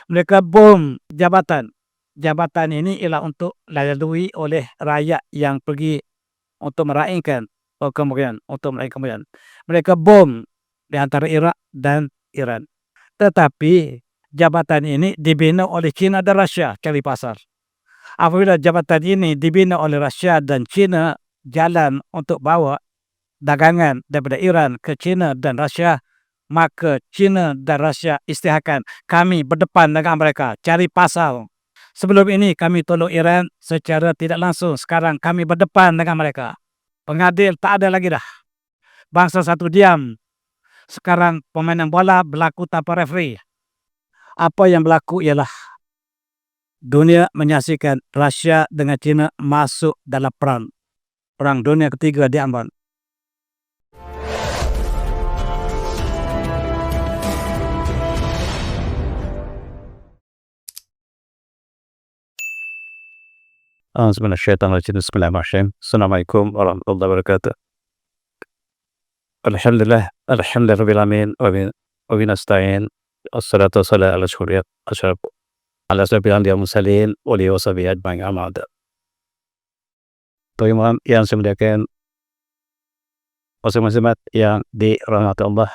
Mereka bom jabatan. Jabatan ini ialah untuk dilalui oleh rakyat yang pergi untuk meraihkan kemerdekaan, untuk meraih kemerdekaan. Mereka bom di antara Iraq dan Iran. Tetapi jabatan ini dibina oleh China dan Rusia cari pasar. Apabila jabatan ini dibina oleh Rusia dan China jalan untuk bawa dagangan daripada Iran ke China dan Rusia, maka China dan Rusia isytiharkan kami berdepan dengan mereka, cari pasar. Sebelum ini kami tolong Iran secara tidak langsung, sekarang kami berdepan dengan mereka. Pengadil tak ada lagi dah. Bangsa satu diam. Sekarang permainan bola berlaku tanpa referee. Apa yang berlaku ialah dunia menyaksikan Rusia dengan China masuk dalam perang. Perang dunia ketiga diambil. Bismillahirrahmanirrahim. Assalamualaikum warahmatullahi wabarakatuh. Alhamdulillah, alhamdulillahirabbil alamin wa nasta'in. Assalatu wassalamu ala asyrafil anbiya'i wal mursalin wa alihi washabihi ajma'in amma ba'd. Teman yang saya muliakan, muslim-muslimat yang dirahmati Allah.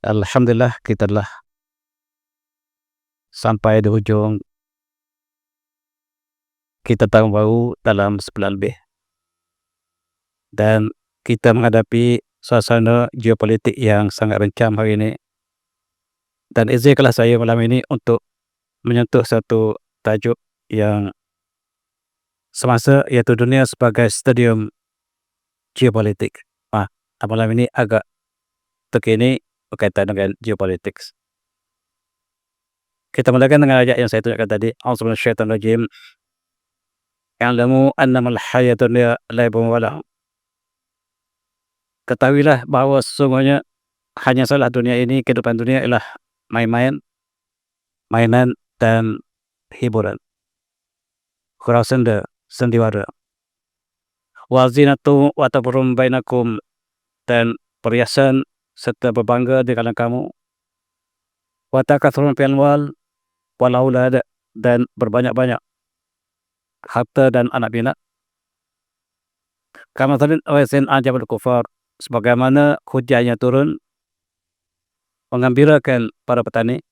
Alhamdulillah kita telah sampai di ujung kita tahun baru dalam sebulan lebih, dan kita menghadapi suasana geopolitik yang sangat rencam hari ini. Dan izinkanlah saya malam ini untuk menyentuh satu tajuk yang semasa, iaitu dunia sebagai stadium geopolitik. Malam ini agak terkini berkaitan dengan geopolitik. Kita mulakan dengan ayat yang saya tunjukkan tadi. A'udzubillahi minasyaitonir rajim. Ya'lamu annamal hayatud dunya la'ibun wa lahu. Ketahuilah bahawa sesungguhnya hanya salah dunia ini, kehidupan dunia ialah main-main, mainan dan hiburan, kurang sendiwara. Wa zinatu wa tabarum bainakum, dan perhiasan serta berbangga di kalangan kamu. Wa takatsurun fil amwal wal aulad, dan berbanyak-banyak harta dan anak pinak. Kamathalin ghaisin a'jabal kufar, sebagaimana hujannya turun menggembirakan para petani.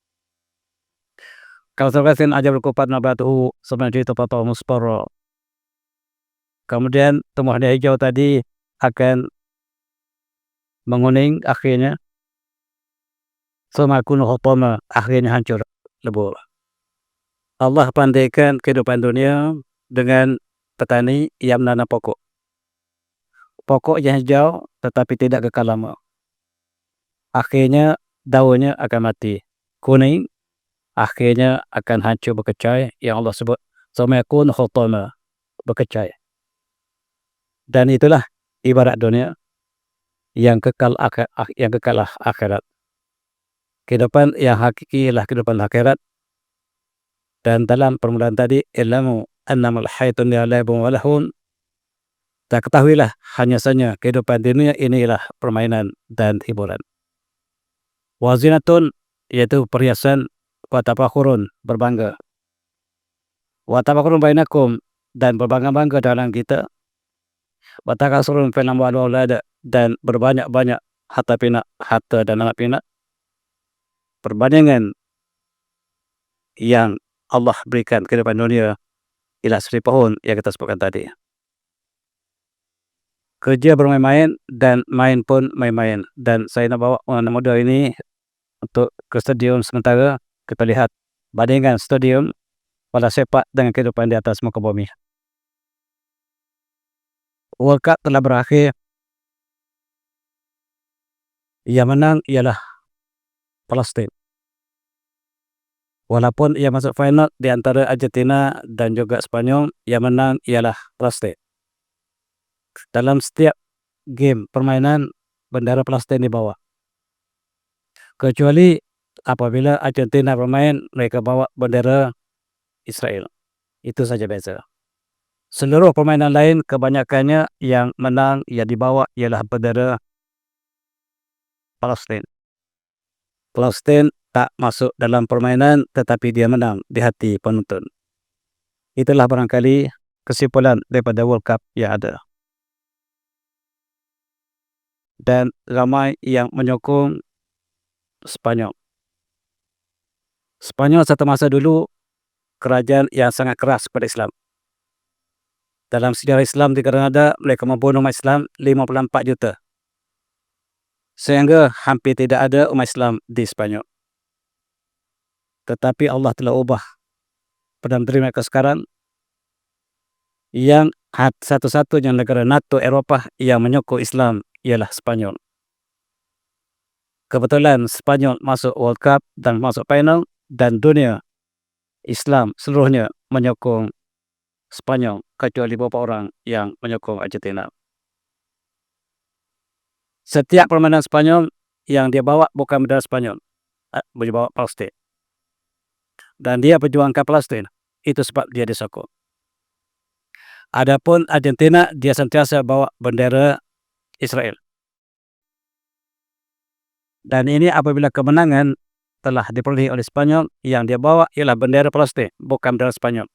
Kamathalin ghaisin a'jabal kufar nabatuhu sebenarnya itu fatah musparra. Kemudian tumbuhan hijau tadi akan menguning, akhirnya semakun hutama, akhirnya hancur lebur. Allah pandaikan kehidupan dunia dengan petani yang menanam pokok. Pokok yang hijau tetapi tidak kekal lama. Akhirnya daunnya akan mati, kuning, akhirnya akan hancur berkecai, yang Allah sebut semakun hutama, berkecai. Dan itulah ibarat dunia yang kekal akhirat. Kehidupan yang hakiki ialah kehidupan akhirat. Dan dalam permulaan tadi, ilmu annamal hayatud dunya la'ibun wa lahun, tak ketahuilah hanya saja kehidupan dunia ini ialah permainan dan hiburan. Wa zinatun, yaitu perhiasan, wa tafakhurun, berbangga. Wa tafakhurun bainakum, dan berbangga-bangga dalam kita. Wa takasurun fil amwal wal aulad, dan berbanyak-banyak harta dan anak pinak. Perbandingan yang Allah berikan kehidupan dunia ialah seperti pohon yang kita sebutkan tadi. Kerja bermain-main dan main pun main-main. Dan saya nak bawa anak muda ini untuk ke stadium sementara. Kita lihat bandingan stadium bola sepak dengan kehidupan di atas muka bumi. World Cup telah berakhir. Yang menang ialah Palestin. Walaupun ia masuk final di antara Argentina dan juga Spanyol, yang menang ialah Palestin. Dalam setiap game permainan, bendera Palestin dibawa. Kecuali apabila Argentina bermain, mereka bawa bendera Israel. Itu saja beza. Seluruh permainan lain kebanyakannya yang menang, yang dibawa ialah bendera Palestin. Palestin tak masuk dalam permainan tetapi dia menang di hati penonton. Itulah barangkali kesimpulan daripada World Cup yang ada. Dan ramai yang menyokong Spanyol. Spanyol satu masa dulu kerajaan yang sangat keras pada Islam. Dalam sejarah Islam di Granada, mereka membunuh umat Islam 54 juta. Sehingga hampir tidak ada umat Islam di Spanyol. Tetapi Allah telah ubah pada diri mereka sekarang, yang satu-satunya negara NATO Eropah yang menyokong Islam ialah Spanyol. Kebetulan Spanyol masuk World Cup dan masuk final, dan dunia Islam seluruhnya menyokong Spanyol, kecuali beberapa orang yang menyokong Argentina. Setiap permainan Spanyol yang dia bawa bukan bendera Spanyol, dia bawa Palestin. Dan dia perjuangkan Palestin, itu sebab dia disokong. Adapun Argentina, dia sentiasa bawa bendera Israel. Dan ini apabila kemenangan telah diperolehi oleh Spanyol, yang dia bawa ialah bendera Palestin, bukan bendera Spanyol.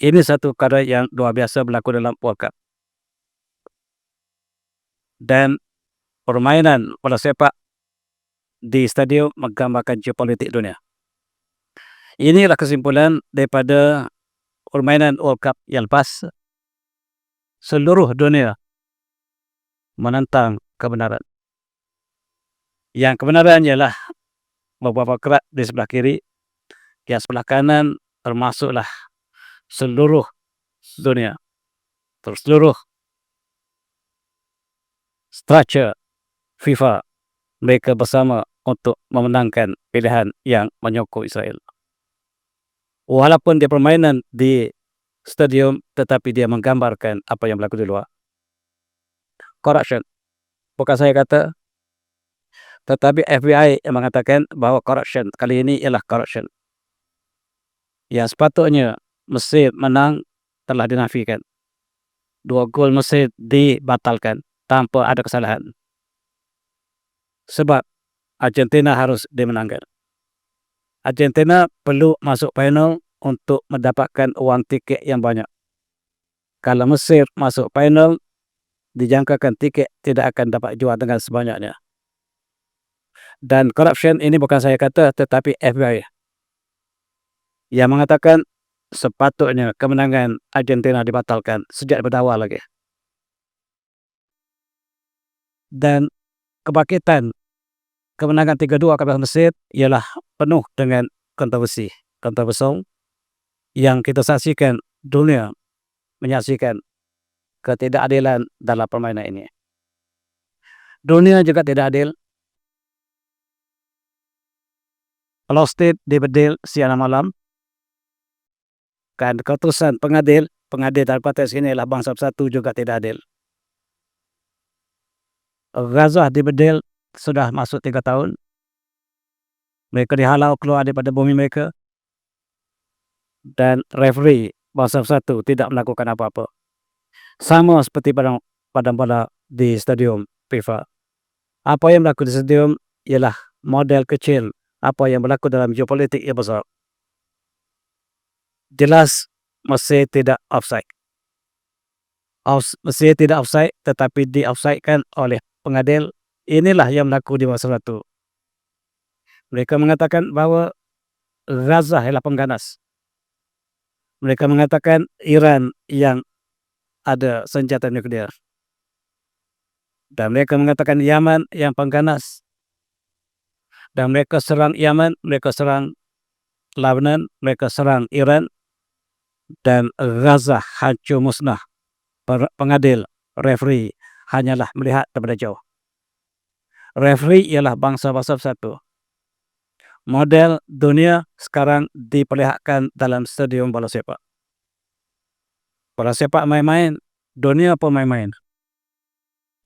Ini satu perkara yang luar biasa berlaku dalam World Cup. Dan permainan bola sepak di stadium menggambarkan geopolitik dunia. Inilah kesimpulan daripada permainan World Cup yang lepas. Seluruh dunia menentang kebenaran. Yang kebenaran ialah beberapa kerat di sebelah kiri, yang sebelah kanan termasuklah seluruh dunia, seluruh structure FIFA, mereka bersama untuk memenangkan pilihan yang menyokong Israel. Walaupun dia permainan di stadium, tetapi dia menggambarkan apa yang berlaku di luar. Corruption, bukan saya kata, tetapi FBI yang mengatakan bahawa corruption kali ini ialah corruption. Yang sepatutnya Mesir menang telah dinafikan. 2 gol Mesir dibatalkan tanpa ada kesalahan. Sebab Argentina harus dimenangkan. Argentina perlu masuk final untuk mendapatkan uang tiket yang banyak. Kalau Mesir masuk final, dijangkakan tiket tidak akan dapat jual dengan sebanyaknya. Dan corruption ini bukan saya kata, tetapi FBI yang mengatakan sepatutnya kemenangan Argentina dibatalkan sejak daripada awal lagi. Dan kebangkitan kemenangan 3-2 kepada Mesir ialah penuh dengan kontroversi yang kita saksikan. Dunia menyaksikan ketidakadilan dalam permainan ini. Dunia juga tidak adil. Palestin dibedil siang malam. Kan keputusan pengadil daripada sini ialah bangsa bersatu juga tidak adil. Gaza dibedil sudah masuk 3 tahun. Mereka dihalau keluar daripada bumi mereka. Dan referee bangsa bersatu tidak melakukan apa-apa. Sama seperti pada bola di stadium FIFA. Apa yang berlaku di stadium ialah model kecil apa yang berlaku dalam geopolitik yang besar. Jelas Mesir tidak offside. Mesir tidak offside, tetapi di-offsidekan oleh pengadil. Inilah yang berlaku di masa itu. Mereka mengatakan bahawa Gaza ialah pengganas. Mereka mengatakan Iran yang ada senjata nuklear. Dan mereka mengatakan Yaman yang pengganas. Dan mereka serang Yaman, mereka serang Lebanon, mereka serang Iran. Dan Gaza hancur musnah. Pengadil, referee hanyalah melihat daripada jauh. Referee ialah bangsa-bangsa bersatu. Model dunia sekarang diperlihatkan dalam stadium bola sepak. Bola sepak main-main, dunia pun main-main.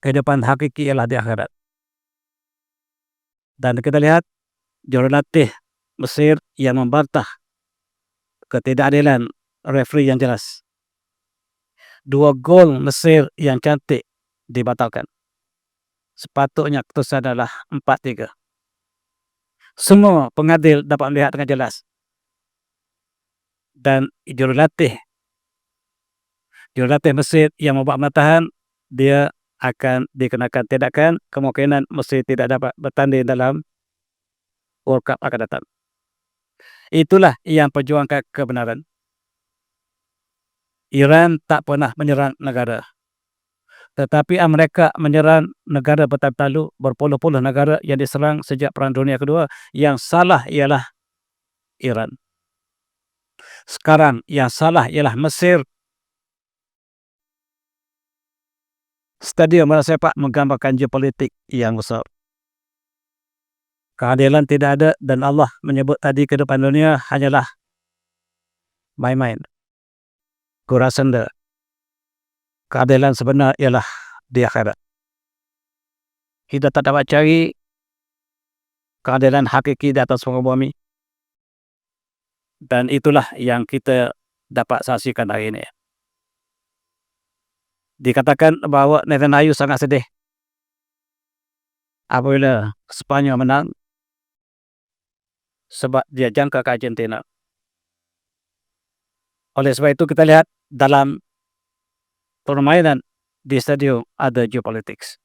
Kehidupan hakiki ialah di akhirat. Dan kita lihat jurulatih Mesir yang membantah ketidakadilan referee yang jelas. 2 gol Mesir yang cantik dibatalkan. Sepatutnya keputusan adalah 4-3. Semua pengadil dapat melihat dengan jelas. Dan jurulatih Mesir yang membuat pemerintahan, dia akan dikenakan tindakan, kemungkinan Mesir tidak dapat bertanding dalam World Cup akan datang. Itulah yang perjuangkan kebenaran. Iran tak pernah menyerang negara. Tetapi mereka menyerang negara bertalu-talu, berpuluh-puluh negara yang diserang sejak Perang Dunia Kedua. Yang salah ialah Iran. Sekarang yang salah ialah Mesir. Stadium bola sepak menggambarkan geopolitik yang besar. Keadilan tidak ada dan Allah menyebut tadi kehidupan dunia hanyalah main-main. Kurasanda. Keadilan sebenar ialah di akhirat. Kita tak dapat cari keadilan hakiki di atas muka bumi. Dan itulah yang kita dapat saksikan hari ini. Dikatakan bahawa Netanyahu sangat sedih apabila Spanyol menang sebab dia jangka ke Argentina. Oleh sebab itu kita lihat dalam permainan di stadium ada geopolitics.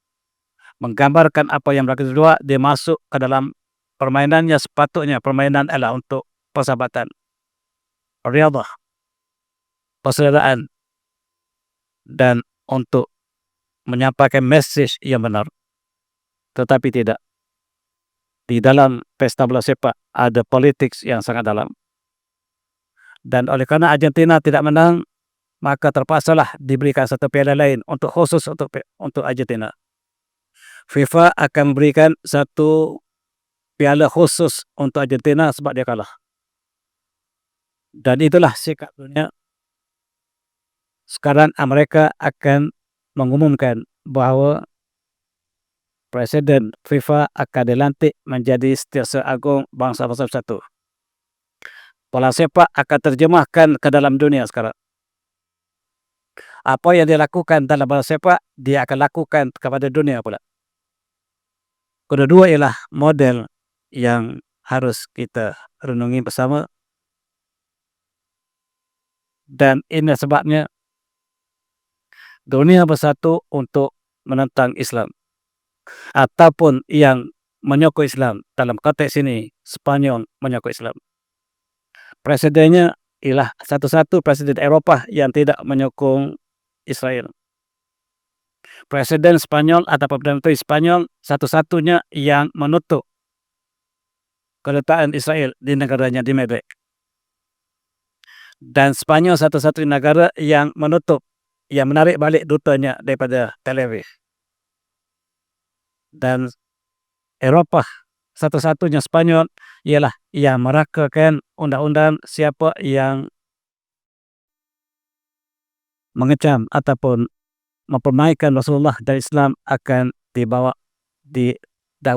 Menggambarkan apa yang berlaku kedua, dia masuk ke dalam permainannya sepatutnya permainan adalah untuk persahabatan, riyadhah, persaudaraan, dan untuk menyampaikan message yang benar. Tetapi tidak. Di dalam pesta bola sepak ada politik yang sangat dalam. Dan oleh karena Argentina tidak menang, maka terpaksalah diberikan satu piala lain khusus untuk Argentina. FIFA akan memberikan satu piala khusus untuk Argentina sebab dia kalah. Dan itulah sikap dunia. Sekarang Amerika akan mengumumkan bahawa Presiden FIFA akan dilantik menjadi Setiausaha Agung Bangsa-Bangsa Bersatu. Bola sepak akan terjemahkan ke dalam dunia sekarang. Apa yang dia lakukan dalam bola sepak, dia akan lakukan kepada dunia pula. Kedua ialah model yang harus kita renungi bersama. Dan ini sebabnya dunia bersatu untuk menentang Islam. Ataupun yang menyokong Islam. Dalam konteks ini, Spanyol menyokong Islam. Presidennya ialah satu-satu presiden Eropah yang tidak menyokong Israel. Presiden Spanyol atau Perdana Menteri Spanyol satu-satunya yang menutup kedutaan Israel di negaranya di Madrid. Dan Spanyol satu-satunya negara yang menarik balik dutanya daripada Tel Aviv. Dan Eropah satu-satunya Spanyol ialah yang merakalkan undang-undang siapa yang mengecam ataupun mempermainkan Rasulullah dan Islam akan didakwa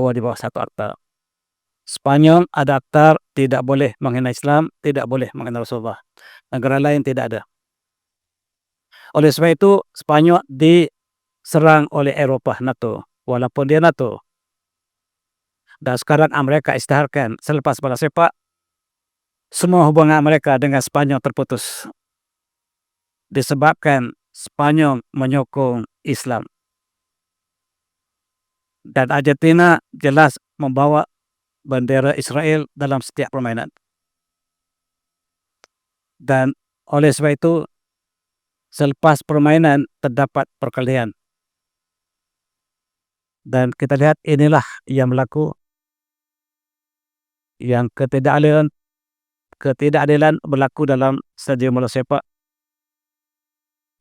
di bawah satu akta. Spanyol ada akta tidak boleh menghina Islam, tidak boleh menghina Rasulullah. Negara lain tidak ada. Oleh sebab itu, Spanyol diserang oleh Eropah NATO, walaupun dia NATO. Dan sekarang Amerika isytiharkan selepas bola sepak, semua hubungan mereka dengan Spanyol terputus. Disebabkan Spanyol menyokong Islam. Dan Argentina jelas membawa bendera Israel dalam setiap permainan. Dan oleh sebab itu, selepas permainan terdapat perkelahian. Dan kita lihat inilah yang berlaku. Yang ketidakadilan berlaku dalam stadium bola sepak.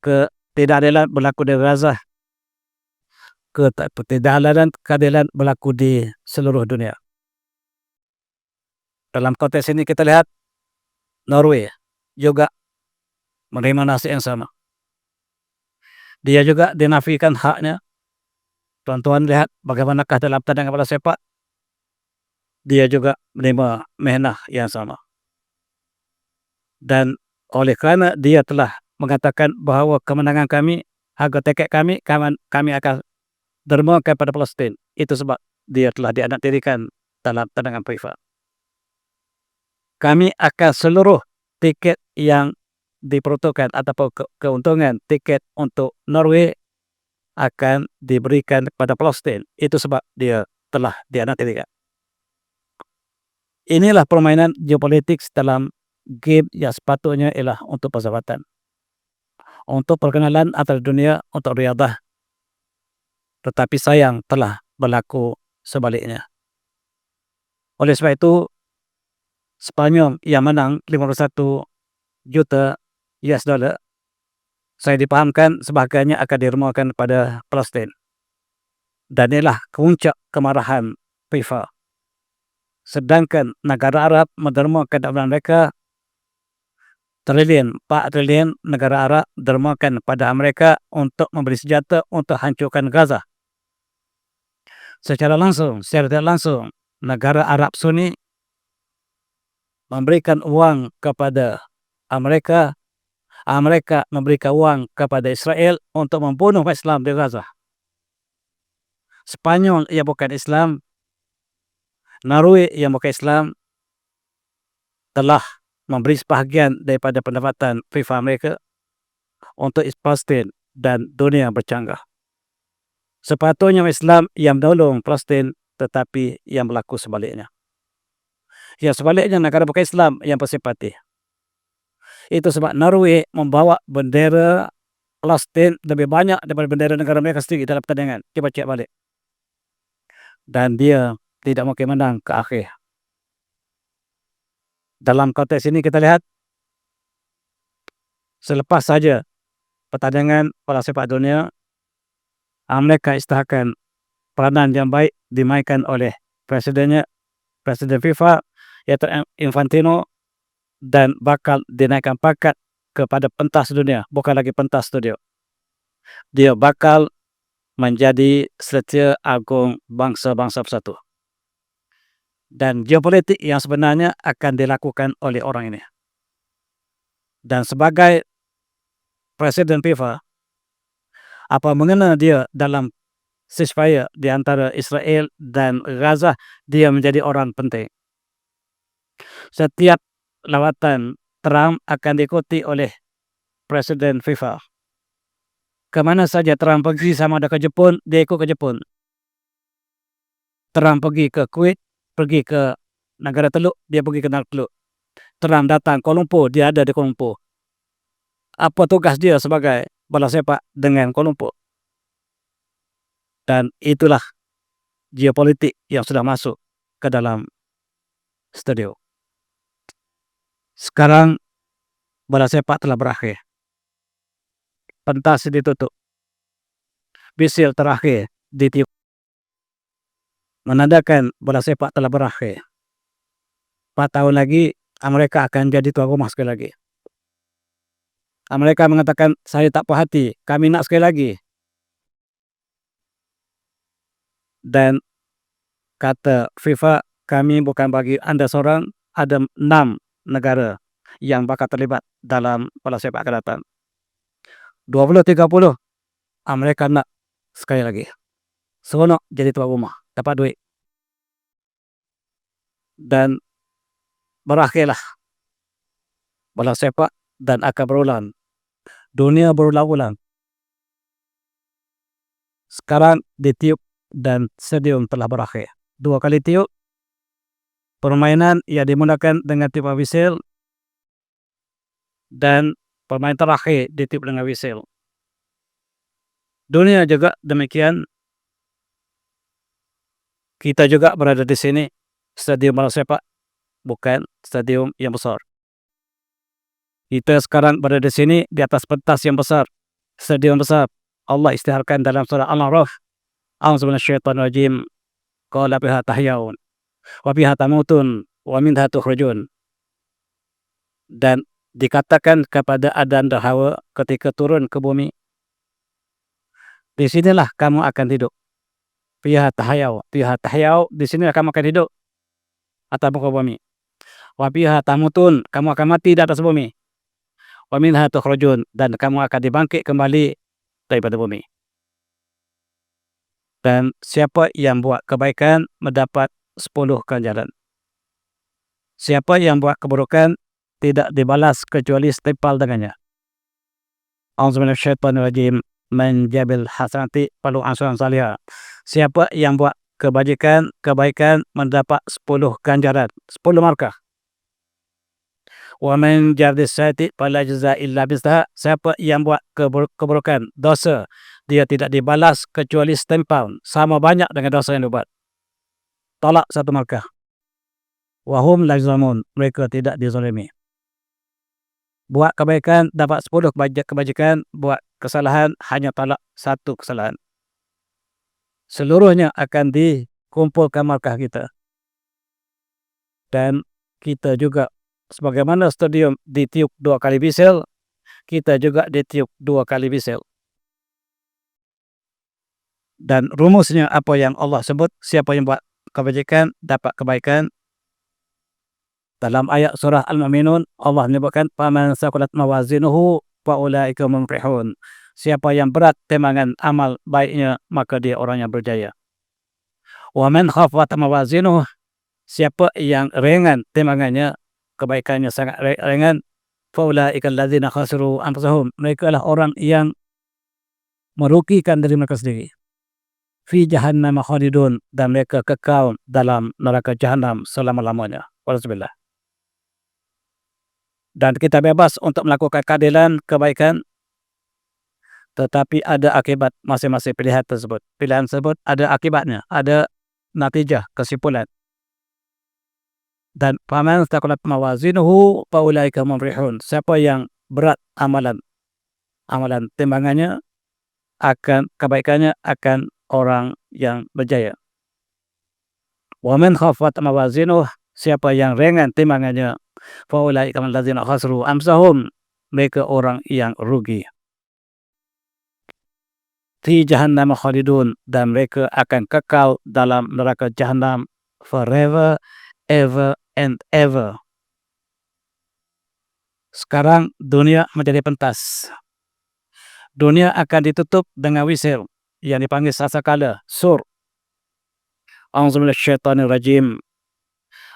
Ketidakadilan berlaku di Gaza. Ketidakadilan berlaku di seluruh dunia. Dalam konteks ini kita lihat Norway juga menerima nasib yang sama. Dia juga dinafikan haknya. Tuan-tuan lihat bagaimanakah dalam pertandingan bola sepak. Dia juga menerima mehnah yang sama. Dan oleh kerana dia telah mengatakan bahawa kemenangan kami, harga tiket kami akan dermakan pada Palestin. Itu sebab dia telah dianaktirikan dalam tendangan FIFA. Kami akan seluruh tiket yang diperuntukkan ataupun keuntungan tiket untuk Norway akan diberikan kepada Palestin. Itu sebab dia telah dianaktirikan. Inilah permainan geopolitik dalam game yang sepatutnya ialah untuk persahabatan, untuk perkenalan antara dunia, untuk riadah. Tetapi sayang telah berlaku sebaliknya. Oleh sebab itu, Spanyol yang menang 51 juta US dollar, saya dipahamkan sebahagiannya akan dirumahkan pada Palestin. Dan inilah puncak kemarahan FIFA. Sedangkan negara Arab mendermakan kepada mereka 4 triliun negara Arab dermakan pada mereka untuk memberi senjata untuk hancurkan Gaza. Secara langsung, secara tidak langsung, negara Arab Sunni memberikan uang kepada Amerika, Amerika memberikan uang kepada Israel untuk membunuh Islam di Gaza. Spanyol yang bukan Islam, Norway yang bukan Islam, telah memberi sebahagian daripada pendapatan FIFA mereka untuk Palestin dan dunia bercanggah. Sepatutnya Islam yang menolong Palestin, tetapi yang berlaku sebaliknya. Yang sebaliknya negara bukan Islam yang bersimpati. Itu sebab Norway membawa bendera Palestin lebih banyak daripada bendera negara mereka sendiri dalam pertandingan. Coba cek balik. Dan dia tidak mungkin menang ke akhir. Dalam konteks ini kita lihat, selepas saja pertandingan bola sepak dunia, mereka isytiharkan peranan yang baik dimainkan oleh Presiden FIFA, yaitu Infantino, dan bakal dinaikkan pangkat kepada pentas dunia, bukan lagi pentas studio. Dia bakal menjadi Setia Agung Bangsa-Bangsa Bersatu. Dan geopolitik yang sebenarnya akan dilakukan oleh orang ini. Dan sebagai Presiden FIFA, apa mengenai dia dalam ceasefire di antara Israel dan Gaza, dia menjadi orang penting. Setiap lawatan Trump akan diikuti oleh Presiden FIFA. Kemana saja Trump pergi, sama ada ke Jepun, dia ikut ke Jepun. Trump pergi ke Kuwait, pergi ke negara Teluk, dia pergi ke negara Teluk. Trump datang ke Kuala Lumpur, dia ada di Kuala Lumpur. Apa tugas dia sebagai bola sepak dengan Kuala Lumpur? Dan itulah geopolitik yang sudah masuk ke dalam studio. Sekarang bola sepak telah berakhir. Pentas ditutup. Bisil terakhir ditiup, menandakan bola sepak telah berakhir. 4 tahun lagi Amerika akan jadi tuan rumah sekali lagi. Amerika mengatakan, saya tak puas hati, kami nak sekali lagi. Dan kata FIFA, kami bukan bagi anda seorang, ada 6 negara yang bakal terlibat dalam bola sepak akan datang. 20-30 Amerika nak sekali lagi. Seronok jadi tuan rumah, dapat duit. Dan berakhirlah bola sepak dan akan berulang. Dunia berulang-ulang. Sekarang ditiup dan stadium telah berakhir. 2 kali tiup. Permainan yang dimulakan dengan tiupan whistle, dan permainan terakhir ditiup dengan whistle. Dunia juga demikian. Kita juga berada di sini, stadium bola sepak, bukan stadium yang besar. Kita sekarang berada di sini di atas pentas yang besar, stadium besar. Allah isytiharkan dalam surah Al-A'raf, a'udzu minasyaitonir rajim, qala biha tahyaun wa biha tamutun wa minha tukhrajun. Dan dikatakan kepada Adam dan Hawa ketika turun ke bumi, di sinilah kamu akan hidup. Fiha tahyau, di sinilah kamu akan hidup atas muka bumi. Wa fiha tamutun, kamu akan mati di atas bumi. Wa minha tukhrajun, dan kamu akan dibangkit kembali daripada bumi. Dan siapa yang buat kebaikan mendapat 10 ganjaran. Siapa yang buat keburukan tidak dibalas kecuali setimpal dengannya. A'udzubillahi minasyaitonirrajim. Man jabil hasanati falahu asyru amsalihha. Siapa yang buat kebaikan mendapat 10 ganjaran, 10 markah. Wa man jardis sayyi'ati fala jazaa illa bislaha. Siapa yang buat keburukan, dosa, dia tidak dibalas kecuali setimpal, sama banyak dengan dosa yang dibuat. Tolak 1 markah. Wa hum la yuzlamun. Mereka tidak dizalimi. Buat kebaikan dapat 10 kebajikan, buat kesalahan hanya tolak 1 kesalahan. Seluruhnya akan dikumpulkan markah kita. Dan kita juga sebagaimana stadium ditiup 2 kali bisel, kita juga ditiup 2 kali bisel. Dan rumusnya apa yang Allah sebut, siapa yang buat kebajikan dapat kebaikan. Dalam ayat surah Al-Mu'minun, Allah menyebutkan faman saqulat mawazinuhu fa ulaika humul muflihun. Siapa yang berat timbangan amal baiknya, maka dia orang yang berjaya. Wa man khaffat mawazinuhu, siapa yang ringan timbangannya, kebaikannya sangat ringan, fa ulaika alladzina khasiru anfusahum. Mereka adalah orang yang merugikan diri mereka sendiri. Fi jahannam khalidun, dan mereka kekal dalam neraka jahanam selama-lamanya. Walhamdulillah. Dan kita bebas untuk melakukan keadilan, kebaikan, tetapi ada akibat masing-masing pilihan tersebut. Pilihan tersebut ada akibatnya, ada natijah, kesimpulan. Dan faman thaqulat mawazinuhu fa ulaika humul muflihun. Siapa yang berat amalan timbangannya, akan kebaikannya akan orang yang berjaya. Wa man khaffat mawazinuhu, siapa yang ringan timbangannya, fa ulaika alladzina khasiru anfusahum. Mereka orang yang rugi. Fi jahannam khalidun, dan mereka akan kekal dalam neraka jahanam forever, ever and ever. Sekarang dunia menjadi pentas. Dunia akan ditutup dengan wisel yang dipanggil sasakala, sur. A'udzubillahi minasyaitonirrajim.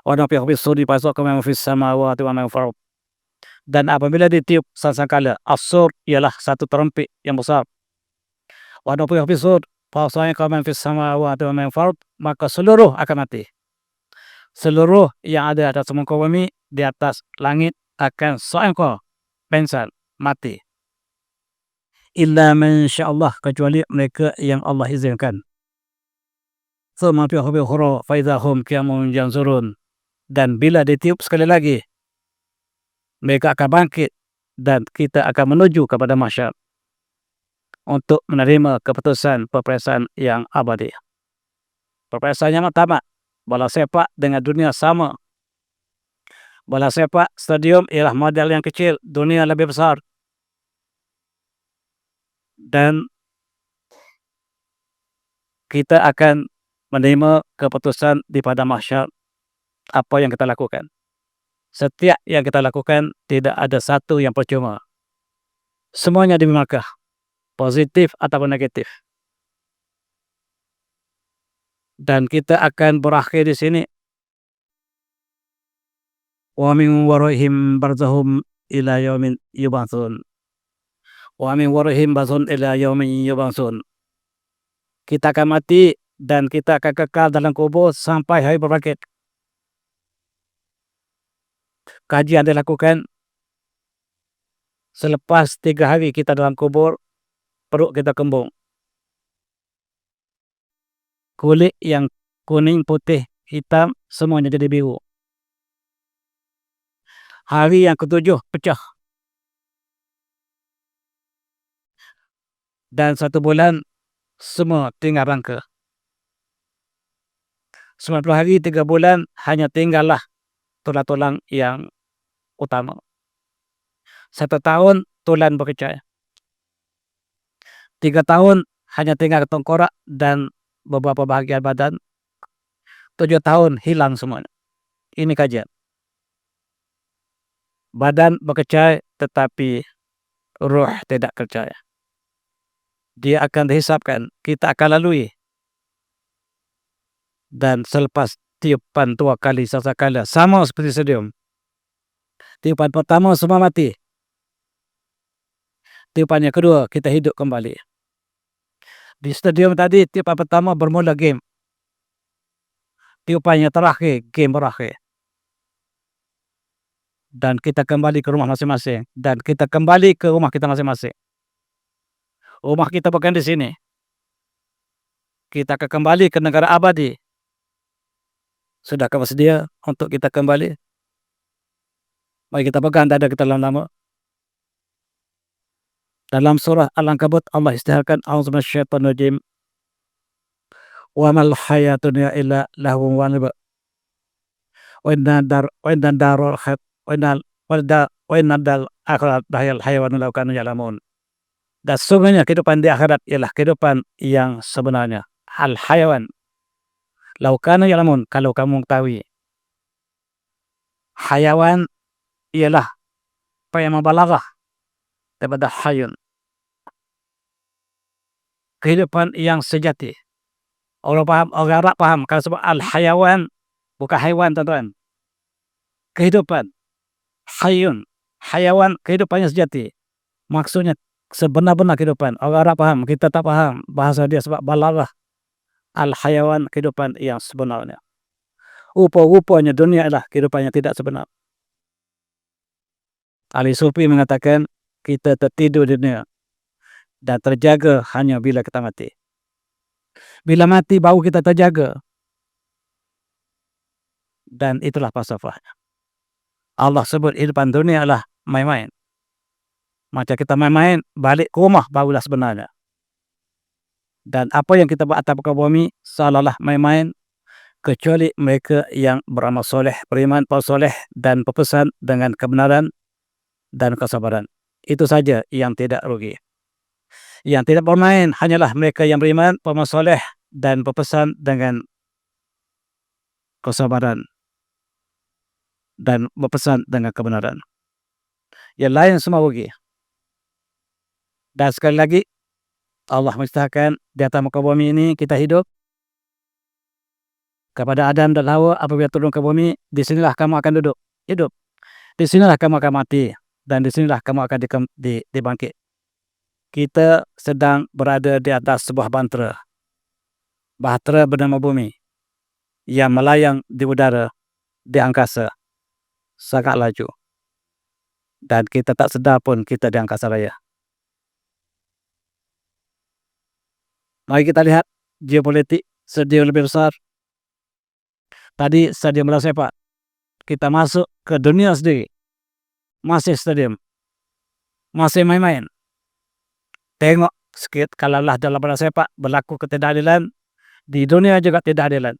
Wa nafikhun fis-suri fasaqa man fis samawati wa man fil ardh. Dan apabila ditiup sasakala, as-sur ialah satu terompet yang besar. Wa nafikhun fis-suri fasaqa man fis samawati wa man fil ardh, maka seluruh akan mati. Seluruh yang ada atas muka bumi, di atas langit akan soengko, pingsan, mati. Illa man sya'allah, kecuali mereka yang Allah izinkan. Tsumma nufikha fihi ukhra fa idza hum qiyamun yanzurun. Dan bila ditiup sekali lagi, mereka akan bangkit dan kita akan menuju kepada mahsyar untuk menerima keputusan peperiksaan yang abadi. Peperiksaan yang pertama, bola sepak dengan dunia sama. Bola sepak stadium ialah model yang kecil, dunia lebih besar. Dan kita akan menerima keputusan di pada mahsyar apa yang kita lakukan. Setiap yang kita lakukan tidak ada satu yang percuma. Semuanya diberi markah, positif ataupun negatif. Dan kita akan berakhir di sini. Wa min waraihim barzakhum ila yaumin yub'atsun. Wa min waraihim barzakhun ila yaumin yub'atsun. Kita akan mati dan kita akan kekal dalam kubur sampai hari berbangkit. Kajian dilakukan selepas 3 hari kita dalam kubur, perut kita kembung. Kulit yang kuning, putih, hitam, semuanya jadi biru. Hari yang ke-7 pecah. Dan 1 bulan semua tinggal rangka. 90 hari 3 bulan hanya tinggallah tulang-tulang yang utama. 1 tahun tulang berkecai. 3 tahun hanya tinggal tengkorak dan beberapa bahagian badan. 7 tahun hilang semuanya. Ini kajian. Badan berkecai tetapi ruh tidak kerja. Dia akan dihisapkan, kita akan lalui. Dan selepas tiupan 2 kali sasakala, sama seperti stadium. Tiupan pertama semua mati. Tiupan yang kedua kita hidup kembali. Di stadium tadi tiupan pertama bermula game. Tiupan yang terakhir game berakhir. Dan kita kembali ke rumah masing-masing, dan kita kembali ke rumah kita masing-masing. Rumah kita bukan di sini. Kita akan kembali ke negara abadi. Sudahkah bersedia untuk kita kembali? Mari kita pegang dada kita lama-lama. Dalam surah Al-Ankabut Allah istiharkan a'udzu minasyaitonir rajim. Wa mal hayatud dunya illa lahwun wa la'ib. Wa inna darul akhirat lahiyal hayawanul law kanu ya'lamun. Dan sesungguhnya kehidupan di akhirat ialah kehidupan yang sebenarnya. Al hayawan law kanu ya'lamun, kalau kamu mengetahui. Hayawan ialah apa yang mubalaghah daripada hayun. Kehidupan yang sejati. Orang Arab paham kalau sebut al hayawan bukan haiwan, tuan-tuan. Kehidupan. Hayun, hayawan, kehidupannya sejati. Maksudnya sebenar-benar kehidupan. Orang Arab paham, kita tak paham bahasa dia sebab balaghah. Al hayawan, kehidupan yang sebenarnya. Rupa-rupanya dunia adalah kehidupan yang tidak sebenar. Ahli sufi mengatakan kita tertidur di dunia dan terjaga hanya bila kita mati. Bila mati baru kita terjaga. Dan itulah falsafahnya. Allah sebut kehidupan dunia adalah main-main. Macam kita main-main, balik ke rumah barulah sebenarnya. Dan apa yang kita buat atas muka bumi seolah-olah main-main, kecuali mereka yang beramal soleh, beriman, soleh, dan berpesan dengan kebenaran dan kesabaran. Itu saja yang tidak rugi. Yang tidak bermain hanyalah mereka yang beriman, beramal soleh, dan berpesan dengan kesabaran dan berpesan dengan kebenaran. Yang lain semua rugi. Dan sekali lagi Allah menceritakan di atas muka bumi ini kita hidup kepada Adam dan Hawa apabila turun ke bumi, di sinilah kamu akan duduk, hidup. Di sinilah kamu akan mati, dan di sinilah kamu akan dibangkit. Kita sedang berada di atas sebuah bahtera. Bahtera bernama bumi yang melayang di udara, di angkasa, sangat laju. Dan kita tak sedar pun kita di angkasa raya. Mari kita lihat geopolitik stadium lebih besar. Tadi stadium bola sepak. Kita masuk ke dunia sendiri. Masih stadium. Masih main-main. Tengok sikit kalaulah dalam bola sepak berlaku ketidakadilan, di dunia juga tidak adilan.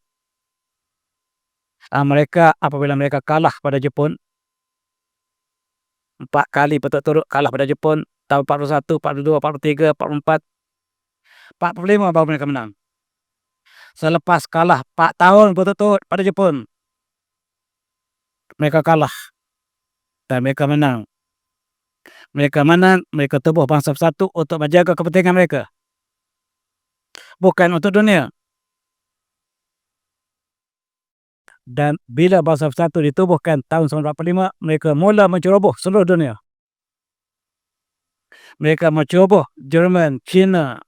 Mereka apabila mereka kalah pada Jepun, 4 kali berturut-turut kalah pada Jepun, tahun 41, 42, 43, 44, 45 baru mereka menang. Selepas kalah 4 tahun berturut-turut pada Jepun, mereka kalah dan mereka menang. Mereka menang, mereka tubuh bangsa bersatu untuk menjaga kepentingan mereka, bukan untuk dunia. Dan bila bangsa bersatu ditubuhkan tahun 1945, mereka mula menceroboh seluruh dunia. Mereka menceroboh Jerman, China,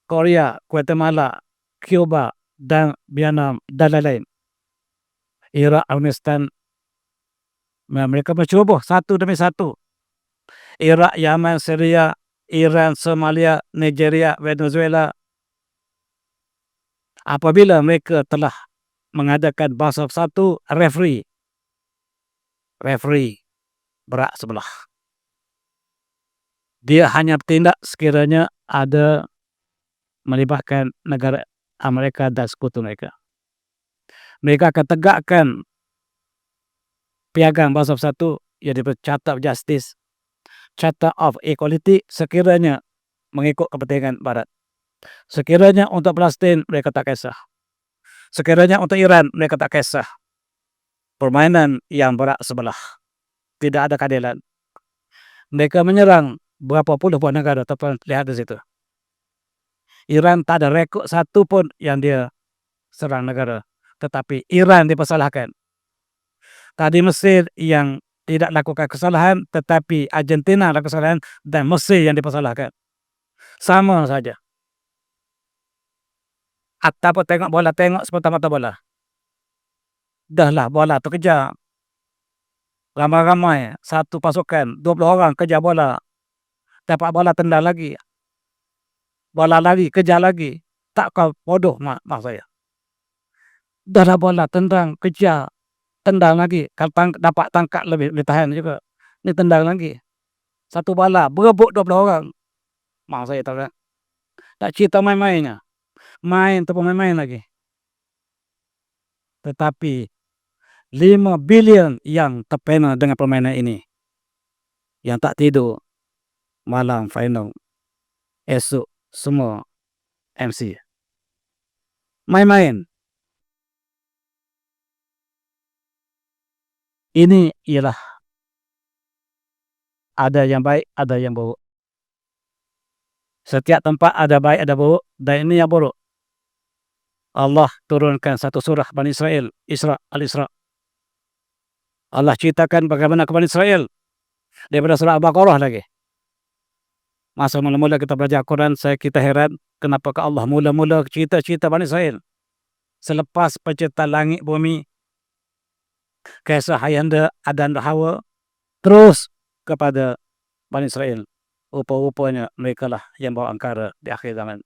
Korea, Guatemala, Cuba, dan Vietnam, dan lain-lain. Iraq, Afghanistan, mereka menceroboh satu demi satu. Iraq, Yaman, Syria, Iran, Somalia, Nigeria, Venezuela. Apabila mereka telah mengadakan bangsa bersatu, referee berak sebelah. Dia hanya bertindak sekiranya ada melibatkan negara Amerika dan sekutu mereka. Mereka akan tegakkan piagam bangsa bersatu yang disebut Charter of Justice, Charter of Equality, sekiranya mengikut kepentingan Barat. Sekiranya untuk Palestin mereka tak kisah. Sekiranya untuk Iran mereka tak kisah. Permainan yang berak sebelah. Tidak ada keadilan. Mereka menyerang berapa puluh buah negara, teman lihat di situ. Iran tak ada rekod satu pun yang dia serang negara. tetapi Iran dipersalahkan. Tadi Mesir yang tidak lakukan kesalahan, tetapi Argentina lakukan kesalahan dan Mesir yang dipersalahkan. Sama saja. Ataupun tengok bola, tengok semata-mata bola. Dahlah bola tu kejar. Ramai-ramai, satu pasukan, 20 orang kejar bola. Dapat bola tendang lagi. Bola lari, kejar lagi. Tak kau bodoh mak saya. Dahlah bola tendang, kejar, tendang lagi. Kalau dapat tangkap lebih tahan juga. Ni tendang lagi. Satu bola, berebut 20 orang. Mak saya tahu kan. Tak cerita main-mainnya. Main tu pun main-main lagi. Tetapi 5 bilion yang terpena dengan permainan ini. Yang tak tidur malam final, esok semua MC. Main-main. Ini ialah ada yang baik, ada yang buruk. Setiap tempat ada baik, ada buruk, dan ini yang buruk. Allah turunkan satu surah Bani Israel, Al-Isra. Allah ceritakan bagaimana ke Bani Israel daripada surah Al-Baqarah lagi. Masa mula-mula kita belajar Quran, kita heran kenapa Allah mula-mula cerita-cerita Bani Israel. Selepas penciptaan langit bumi, kisah Hayanda Adam dan Hawa, terus kepada Bani Israel. Rupa-rupanya mereka lah yang bawa angkara di akhir zaman.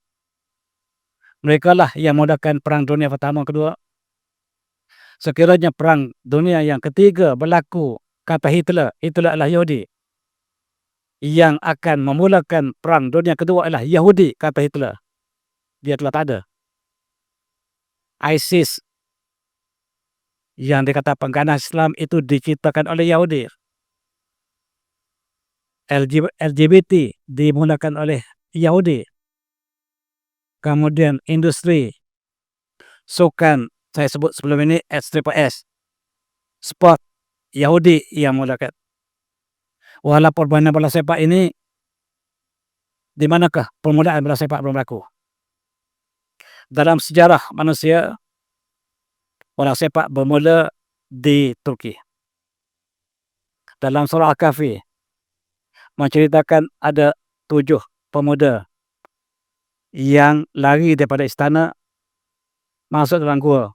Mereka lah yang mengadakan perang dunia pertama, kedua. Sekiranya perang dunia yang ketiga berlaku, kata Hitler adalah Yahudi. Yang akan memulakan perang dunia kedua adalah Yahudi, kata Hitler. Dia telah tak ada. ISIS yang dikata pengganas Islam itu diciptakan oleh Yahudi. LGBT dimulakan oleh Yahudi. Kemudian industri sukan, saya sebut sebelum ini S-S, sport, Yahudi yang mulakan. Walaupun permainan bola sepak ini, di manakah permulaan bola sepak belum berlaku? Dalam sejarah manusia, bola sepak bermula di Turki. Dalam surah Al-Kahfi menceritakan ada 7 pemuda yang lari daripada istana masuk dalam gua.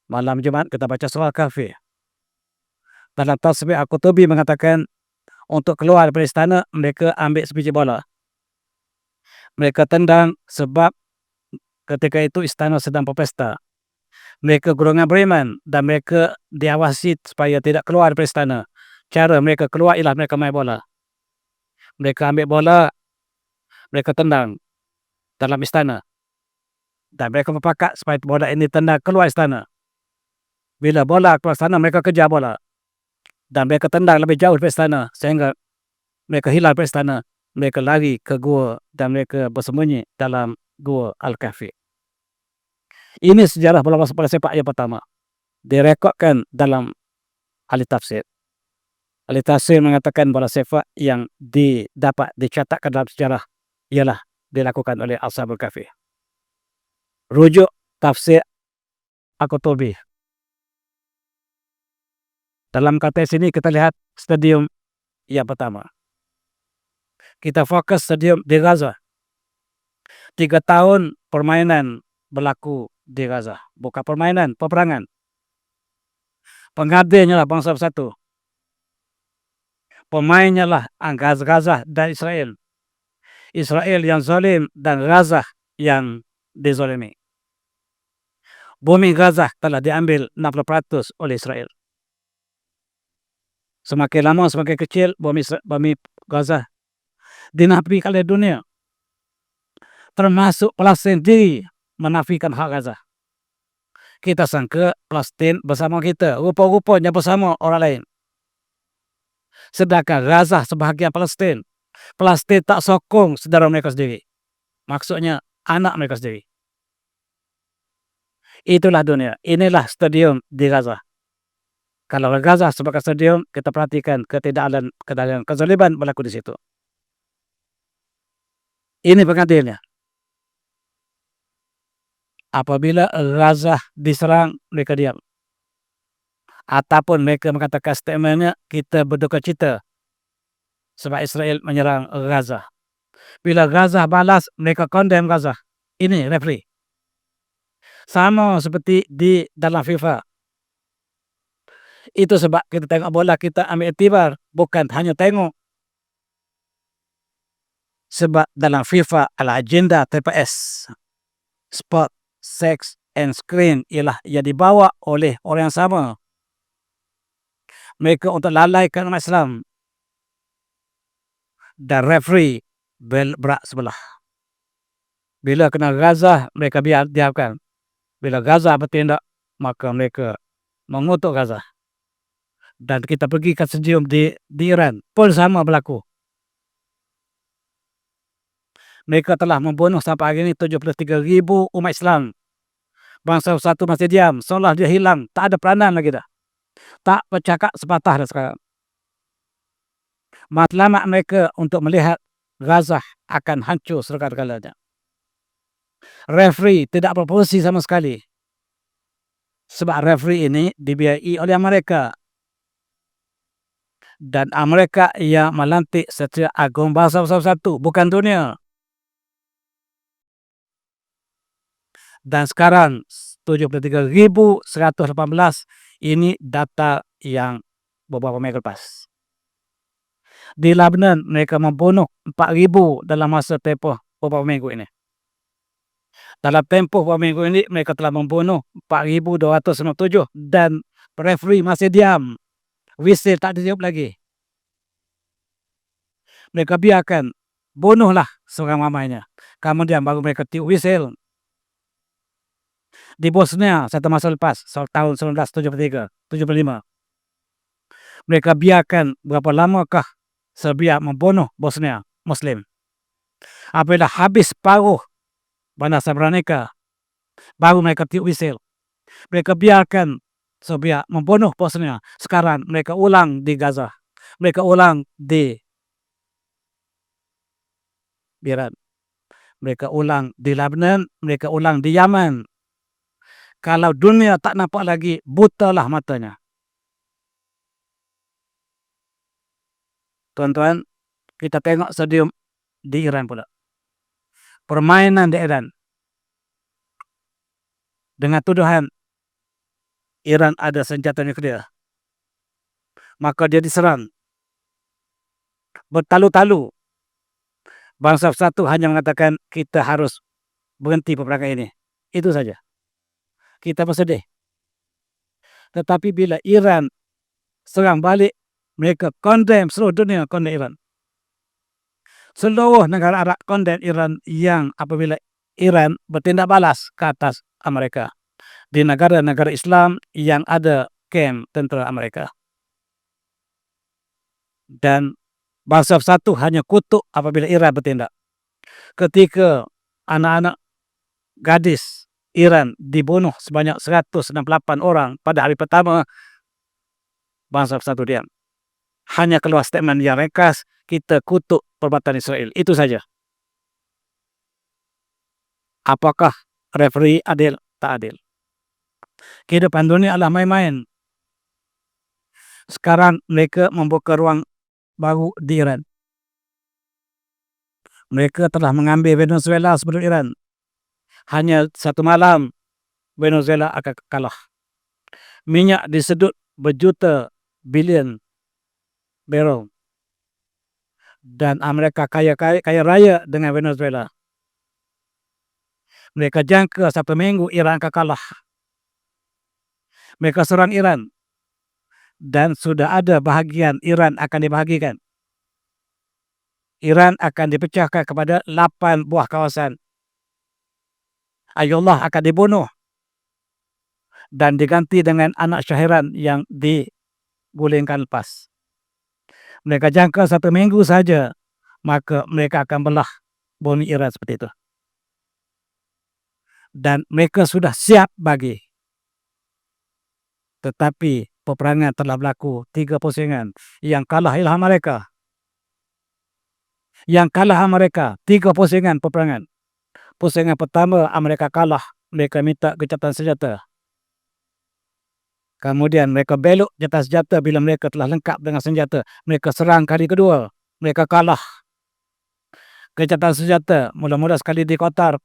Malam Jumaat kita baca surah Al-Kahfi. Dalam tasbih Al-Qutubi mengatakan untuk keluar daripada istana mereka ambil sebiji bola. Mereka tendang sebab ketika itu istana sedang berpesta. Mereka golongan beriman dan mereka diawasi supaya tidak keluar daripada istana. Cara mereka keluar ialah mereka main bola. Mereka ambil bola, mereka tendang dalam istana. Dan mereka berpakat supaya bola ini tendang keluar istana. Bila bola keluar istana, mereka kejar bola. Dan mereka tendang lebih jauh dari istana sehingga mereka hilang dari istana. Mereka lari ke gua dan mereka bersembunyi dalam gua Al-Kahfi. Ini sejarah bola sepak yang pertama. Direkodkan dalam ahli tafsir. Ahli tafsir mengatakan bola sepak yang dapat dicatatkan dalam sejarah ialah dilakukan oleh Ashabul Kahfi. Rujuk tafsir Al-Qutubi. Dalam konteks ini kita lihat stadium yang pertama. Kita fokus stadium di Gaza. 3 tahun permainan berlaku di Gaza. Bukan permainan, peperangan. Pengadilnya lah bangsa bersatu. Pemainnya lah Gaza dan Israel. Israel yang zalim dan Gaza yang dizalimi. Bumi Gaza telah diambil 60% oleh Israel. Semakin lama semakin kecil bumi Gaza dinafikan oleh dunia. Termasuk Palestin sendiri menafikan hak Gaza. Kita sangka Palestin bersama kita, rupa-rupanya bersama orang lain. Sedangkan Gaza sebahagian Palestin. Palestin tak sokong saudara mereka sendiri. Maksudnya anak mereka sendiri. Itulah dunia. Inilah stadium di Gaza. Kalau Gaza sebagai stadium, kita perhatikan ketidakadilan, kezaliman berlaku di situ. Ini pengadilnya. Apabila Gaza diserang, mereka diam. Ataupun mereka mengatakan statement-nya, kita berduka cita sebab Israel menyerang Gaza. Bila Gaza balas, mereka condemn Gaza. Ini referee. Sama seperti di dalam FIFA. Itu sebab kita tengok bola, kita ambil iktibar, bukan hanya tengok. Sebab dalam FIFA agenda TPS, Sport, Sex and Screen, ialah yang dibawa oleh orang yang sama. Mereka untuk lalaikan umat Islam. Dan referee berak sebelah. Bila kena Gaza, mereka diamkan. Bila Gaza bertindak, maka mereka mengutuk Gaza. Dan kita pergi ke stadium di Iran pun sama berlaku. Mereka telah membunuh sampai hari ini 73,000 umat Islam. Bangsa satu masih diam, seolah dia hilang, tak ada peranan lagi dah. Tak bercakap sepatah dah sekarang. Matlamat mereka untuk melihat Gaza akan hancur segala-galanya. Referee tidak berfungsi sama sekali. Sebab referee ini dibiayai oleh Amerika. Dan Amerika yang melantik Setia Agong Bangsa Bersatu, bukan dunia. Dan sekarang 73,118 ini data yang beberapa minggu lepas. Di Lebanon mereka membunuh 4,000 dalam masa tempoh beberapa minggu ini. Dalam tempoh beberapa minggu ini mereka telah membunuh 4,297 dan referee masih diam. Whistle tak ditiup lagi. Mereka biarkan, bunuhlah seorang mamanya. Kemudian baru mereka tiup whistle. Di Bosnia satu masa lepas, tahun 1975, mereka biarkan berapa lamakah Serbia membunuh Bosnia Muslim. Apabila habis paruh Banda Srebrenica, baru mereka tiup whistle. Mereka biarkan Serbia membunuh Bosnia. Sekarang mereka ulang di Gaza. Mereka ulang di Iran. Mereka ulang di Lebanon. Mereka ulang di Yaman. Kalau dunia tak nampak lagi, butalah matanya. Tuan-tuan, kita tengok stadium di Iran pula. Permainan di Iran. Dengan tuduhan Iran ada senjata nuklear, maka dia diserang. Bertalu-talu. Bangsa Bersatu hanya mengatakan kita harus berhenti peperangan ini. Itu saja. Kita bersedih. Tetapi bila Iran serang balik, mereka condemn, seluruh dunia condemn Iran. Seluruh negara Arab condemn Iran yang apabila Iran bertindak balas ke atas Amerika. Di negara-negara Islam yang ada kamp tentera Amerika. Dan Bangsa Bersatu hanya kutuk apabila Iran bertindak. Ketika anak-anak gadis Iran dibunuh sebanyak 168 orang pada hari pertama, Bangsa Bersatu diam. Hanya keluar statement yang ringkas, kita kutuk perbuatan Israel. Itu saja. Apakah referee adil? Tak adil. Kehidupan dunia adalah main-main. Sekarang mereka membuka ruang baru di Iran. Mereka telah mengambil Venezuela sebelum Iran. Hanya satu malam Venezuela akan kalah. Minyak disedut berjuta bilion barrel. Dan Amerika kaya raya dengan Venezuela. Mereka jangka satu minggu Iran akan kalah. Mereka serang Iran. Dan sudah ada bahagian Iran akan dibahagikan. Iran akan dipecahkan kepada 8 buah kawasan. Ayatullah akan dibunuh. Dan diganti dengan anak Syahiran yang digulingkan lepas. Mereka jangka satu minggu saja, maka mereka akan belah bumi Iran seperti itu. Dan mereka sudah siap bagi. Tetapi peperangan telah berlaku 3 pusingan. Yang kalah ialah mereka. Yang kalah Amerika, 3 pusingan peperangan. Pusingan pertama Amerika kalah mereka minta gencatan senjata. Kemudian mereka belok gencatan senjata bila mereka telah lengkap dengan senjata. Mereka serang kali kedua, mereka kalah. Gencatan senjata mula-mula sekali di Qatar,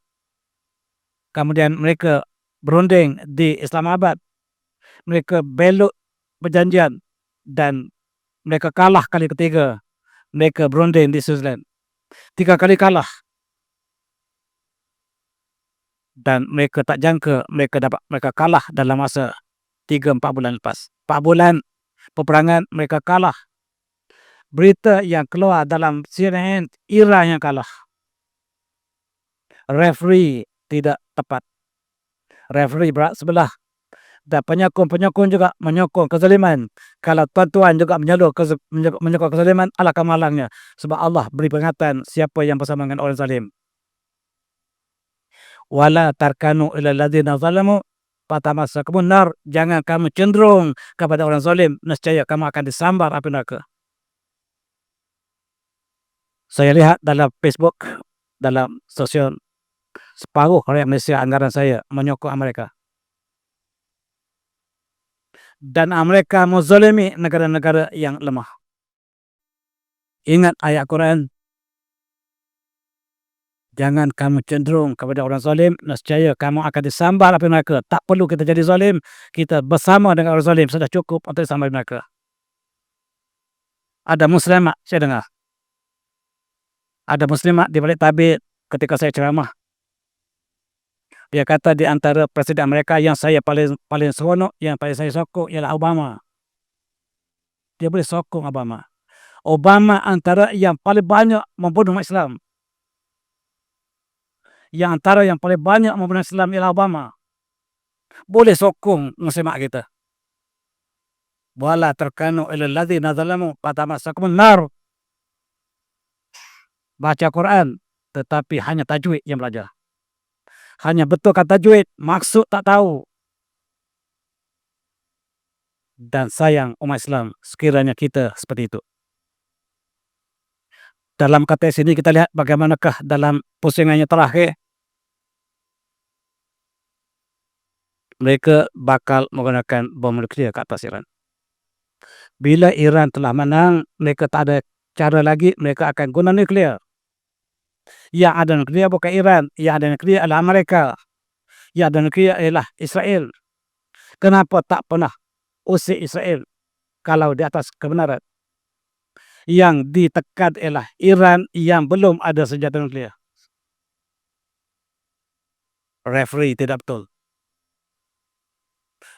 kemudian mereka berunding di Islamabad, mereka belok perjanjian dan mereka kalah kali ketiga, mereka berunding di Switzerland. 3 kali kalah dan mereka tak jangka mereka kalah dalam masa 3-4 bulan lepas. 4 bulan peperangan mereka kalah. Berita yang keluar dalam CNN, Iran yang kalah. Referee tidak tepat. Referee berat sebelah. Dan penyokong-penyokong juga menyokong kezaliman. Kalau tuan-tuan juga menyokong kezaliman, alangkah malangnya. Sebab Allah beri peringatan siapa yang bersama dengan orang zalim. Wala tarkanu ilal ladzina zalamu fatamassakumun nar. Jangan kamu cenderung kepada orang zalim, nescaya kamu akan disambar api neraka. Saya lihat dalam Facebook, dalam sosial, separuh rakyat Malaysia anggaran saya menyokong Amerika. Dan Amerika menzalimi negara-negara yang lemah. Ingat ayat Quran, jangan kamu cenderung kepada orang zalim, nescaya kamu akan disambar api neraka. Tak perlu kita jadi zalim, kita bersama dengan orang zalim sudah cukup untuk disambar api neraka. Ada muslimat, saya dengar. Ada muslimat di balik tabir ketika saya ceramah. Dia kata di antara presiden Amerika yang saya paling seronok, yang paling saya sokong ialah Obama. Dia boleh sokong Obama. Obama antara yang paling banyak membunuh umat Islam. Yang antara yang paling banyak membunuh Islam ialah Obama. Boleh sokong muslimat kita. Wala tarkanu ilal ladzina zalamu fatamassakumun nar. Baca Quran tetapi hanya tajwid yang belajar. Hanya betulkan tajwid, maksud tak tahu. Dan sayang umat Islam sekiranya kita seperti itu. Dalam KTS ini kita lihat bagaimanakah dalam pusingannya terakhir mereka bakal menggunakan bom nuklir ke atas Iran. Bila Iran telah menang, mereka tak ada cara lagi, mereka akan guna nuklir. Yang ada nuklir bukan Iran, yang ada nuklir adalah Amerika. Yang ada nuklir ialah Israel. Kenapa tak pernah usir Israel kalau di atas kebenaran? Yang ditekan ialah Iran yang belum ada senjata nuklir. Referee tidak betul.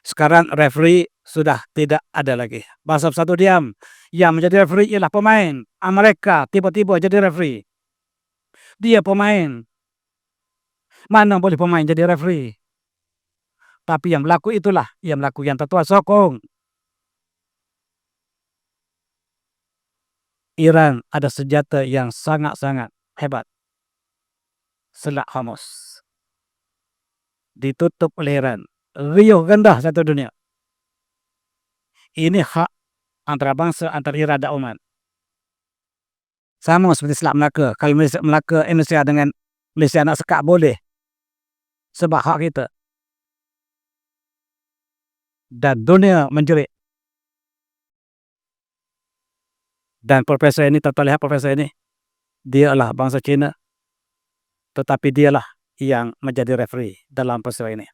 Sekarang referee sudah tidak ada lagi. Bahasa satu diam. Yang menjadi referee ialah pemain. Amerika tiba-tiba jadi referee. Dia pemain. Mana boleh pemain jadi referee? Tapi yang berlaku itulah yang berlaku, yang tertua sokong. Iran ada senjata yang sangat-sangat hebat. Selat Hormuz. Ditutup oleh Iran. Riuh rendah satu dunia. Ini hak antara bangsa, antara Iran dan Oman. Sama seperti Selat Melaka. Kalau Melaka Indonesia dengan Malaysia nak sekat boleh. Sebab hak kita. Dan dunia menjerit. Dan profesor ini, tuan-tuan lihat profesor ini, dia adalah bangsa Cina, tetapi dialah yang menjadi referee dalam peristiwa ini.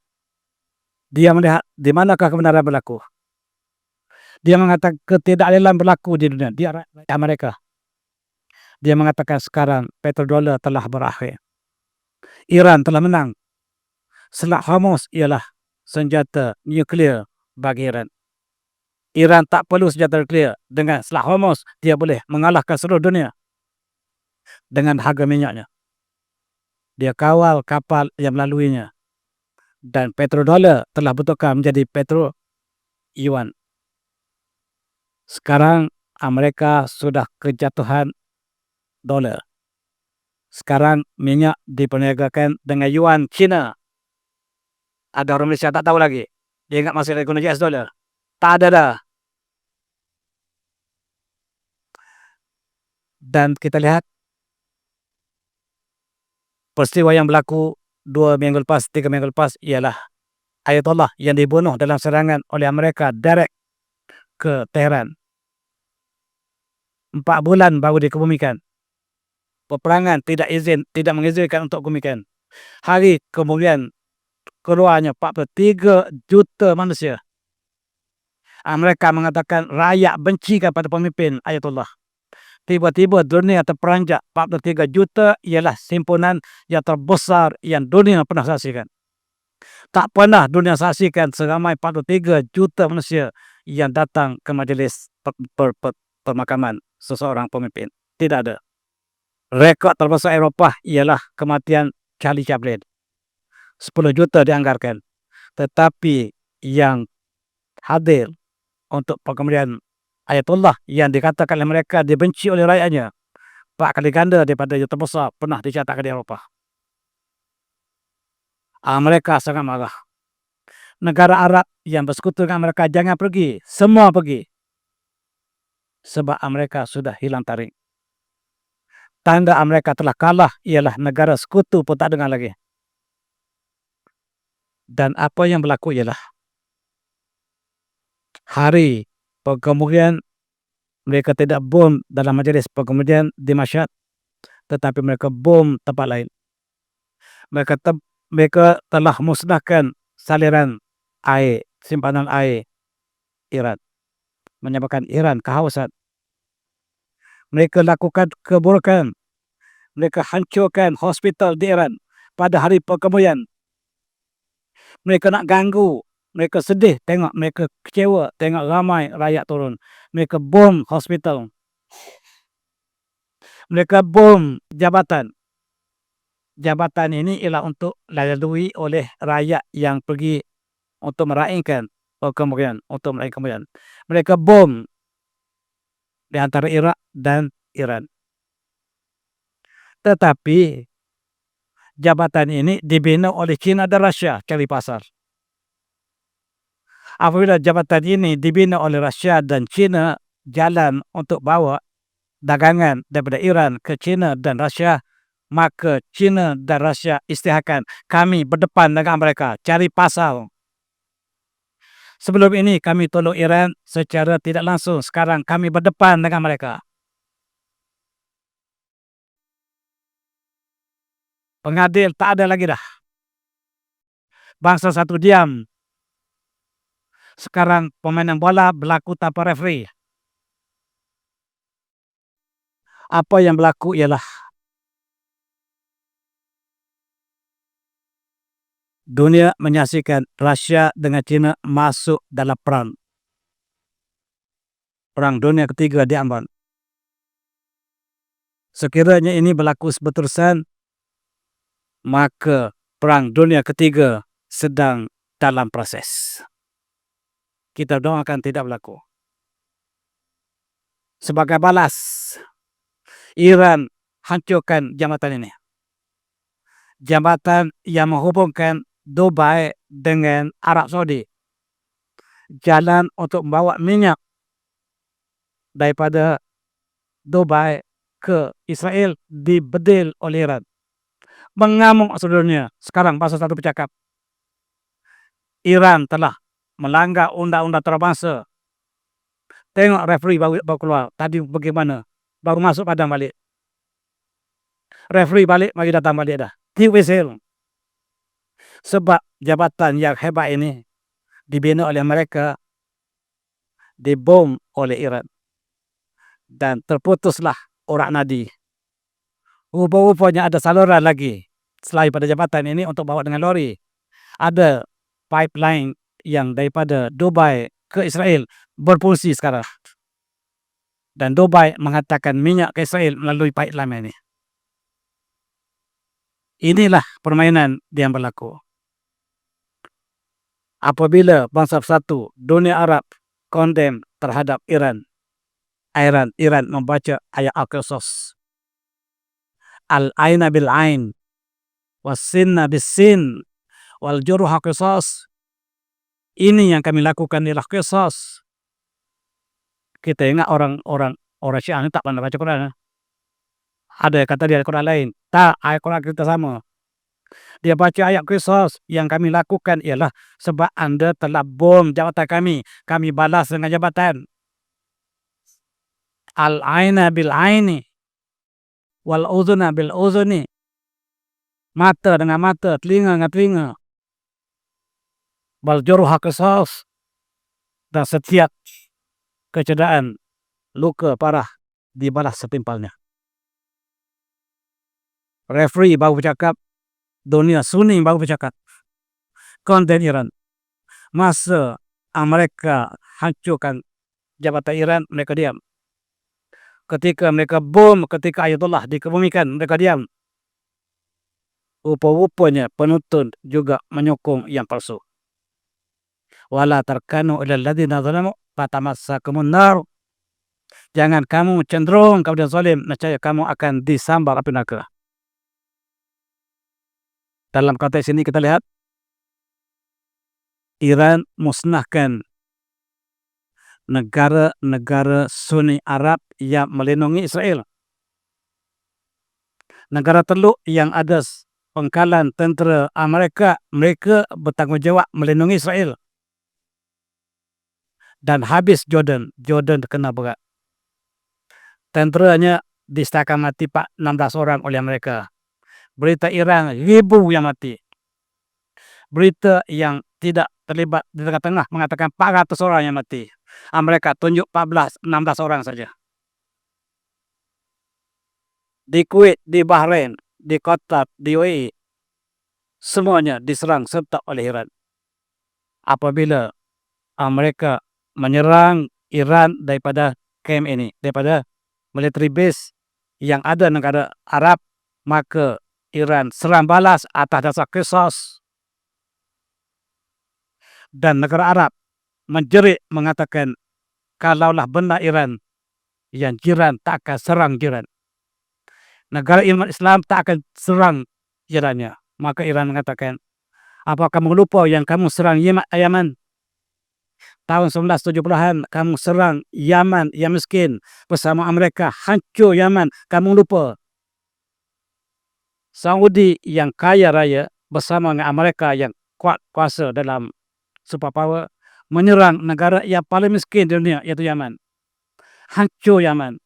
Dia melihat di manakah kebenaran berlaku. Dia mengatakan ketidakadilan berlaku di dunia. Dia rakyat Amerika. Dia mengatakan sekarang petrodollar telah berakhir. Iran telah menang. Selat Hormuz ialah senjata nuklear bagi Iran. Iran tak perlu senjata nuklear. Dengan Selat Hormuz, dia boleh mengalahkan seluruh dunia dengan harga minyaknya. Dia kawal kapal yang melaluinya. Dan petrodollar telah bertukar menjadi petro yuan. Sekarang Amerika sudah kejatuhan dolar. Sekarang minyak diperniagakan dengan yuan Cina. Ada orang Malaysia tak tahu lagi. Dia ingat masih guna US dollar. Tak ada dah. Dan kita lihat peristiwa yang berlaku 2 minggu lepas, 3 minggu lepas ialah Ayatollah yang dibunuh dalam serangan oleh Amerika direct ke Tehran. 4 bulan baru dikebumikan. Peperangan tidak mengizinkan untuk kebumikan. Hari kemudian keluarnya 43 juta manusia. Mereka mengatakan rakyat benci kepada pemimpin Ayatollah. Tiba-tiba dunia terperanjat. 43 juta ialah simpunan yang terbesar yang dunia pernah saksikan. Tak pernah dunia saksikan seramai 43 juta manusia yang datang ke majlis pemakaman seseorang pemimpin. Tidak ada. Rekod terbesar Eropah ialah kematian Charlie Chaplin. 10 juta dianggarkan. Tetapi yang hadir untuk pengembalian Ayatollah yang dikatakan oleh mereka dibenci oleh rakyatnya 4 kali ganda daripada yang terbesar pernah dicatatkan di Eropah. Mereka sangat marah. Negara Arab yang bersekutu dengan mereka jangan pergi. Semua pergi. Sebab mereka sudah hilang taring. Tanda mereka telah kalah ialah negara sekutu pun tak dengar lagi. Dan apa yang berlaku ialah hari pengemudian mereka tidak bom dalam majlis pengemudian di Mashhad, tetapi mereka bom tempat lain. Mereka telah musnahkan saliran air, simpanan air Iran, menyebabkan Iran kehausan. Mereka lakukan keburukan. Mereka hancurkan hospital di Iran pada hari pengemudian. Mereka nak ganggu. Mereka sedih tengok, mereka kecewa tengok ramai rakyat turun. Mereka bom hospital. Mereka bom jabatan. Jabatan ini ialah untuk dilalui oleh rakyat yang pergi untuk meraihkan kemudian. Mereka bom di antara Iraq dan Iran. Tetapi jabatan ini dibina oleh China dan Rusia cari pasar. Apabila jabatan ini dibina oleh Rusia dan China jalan untuk bawa dagangan daripada Iran ke China dan Rusia, maka China dan Rusia isytiharkan kami berdepan dengan mereka cari pasar. Sebelum ini kami tolong Iran secara tidak langsung, sekarang kami berdepan dengan mereka. Pengadil tak ada lagi dah. Bangsa satu diam. Sekarang permainan bola berlaku tanpa referee. Apa yang berlaku ialah dunia menyaksikan Rusia dengan China masuk dalam perang. Perang dunia ketiga di Ambon. Sekiranya ini berlaku berterusan, maka perang dunia ketiga sedang dalam proses. Kita doakan tidak berlaku. Sebagai balas, Iran hancurkan jambatan ini. Jambatan yang menghubungkan Dubai dengan Arab Saudi. Jalan untuk membawa minyak daripada Dubai ke Israel dibedil oleh Iran. Mengamuk seluruh dunia. Sekarang bahasa satu bercakap. Iran telah melanggar undang-undang antarabangsa. Tengok referee baru keluar. Tadi bagaimana? Baru masuk padang balik. Referee balik, mari datang balik dah. Tiup whistle. Sebab jabatan yang hebat ini dibina oleh mereka, dibom oleh Iran. Dan terputuslah urat nadi. Rupa-rupanya ada saluran lagi selain pada jabatan ini untuk bawa dengan lori. Ada pipeline yang daripada Dubai ke Israel berfungsi sekarang. Dan Dubai menghantarkan minyak ke Israel melalui pipeline ini. Inilah permainan yang berlaku. Apabila bangsa bersatu dunia Arab kondem terhadap Iran membaca ayat Al-Qasas. Al-aina bil-ain was-sinna bis-sin wal juruha qisas. Ini yang kami lakukan ialah qisas. Kita ingat orang Syiah ini tak pernah baca Quran. Ada kata dia Quran lain. Tak, ayat Quran kita sama. Dia baca ayat Qisas, yang kami lakukan ialah sebab anda telah bom jabatan kami. Kami balas dengan jabatan. Al-aina bil-aini, wal-udhuna bil-udhuni. Mata dengan mata, telinga dengan telinga. Wal juruha qisas. Dan setiap kecederaan, luka parah dibalas setimpalnya. Referee baru bercakap, dunia Sunni baru bercakap. Konten Iran. Masa mereka hancurkan jabatan Iran, mereka diam. Ketika mereka bom, ketika Ayatullah dikebumikan, mereka diam. Rupa-rupanya penuntun juga menyokong yang palsu. Wala tarkanu ilal ladzina zalamu fatamassakumun nar. Jangan kamu cenderung kepada zalim, nescaya kamu akan disambar api neraka. Dalam konteks ini kita lihat Iran musnahkan negara-negara Sunni Arab yang melindungi Israel. Negara Teluk yang ada pangkalan tentera Amerika, mereka bertanggungjawab melindungi Israel. Dan habis Jordan kena berat. Tenteranya disatakan mati 16 orang oleh mereka. Berita Iran, 1,000 yang mati. Berita yang tidak terlibat di tengah-tengah mengatakan 400 orang yang mati. Mereka tunjuk 16 orang saja. Di Kuwait, di Bahrain, di Qatar, di UAE, semuanya diserang serta oleh Iran. Apabila mereka menyerang Iran daripada camp ini, daripada military base yang ada negara Arab, maka Iran serang balas atas dasar Qisas. Dan negara Arab menjerit mengatakan, kalaulah benar Iran, yang jiran tak akan serang jiran. Negara Islam tak akan serang jirannya. Maka Iran mengatakan, apa kamu lupa yang kamu serang Yaman? Tahun 1970-an kamu serang Yaman yang miskin bersama Amerika, hancur Yaman. Kamu lupa. Saudi yang kaya raya bersama dengan Amerika yang kuat kuasa dalam superpower menyerang negara yang paling miskin di dunia, yaitu Yaman. Hancur Yaman.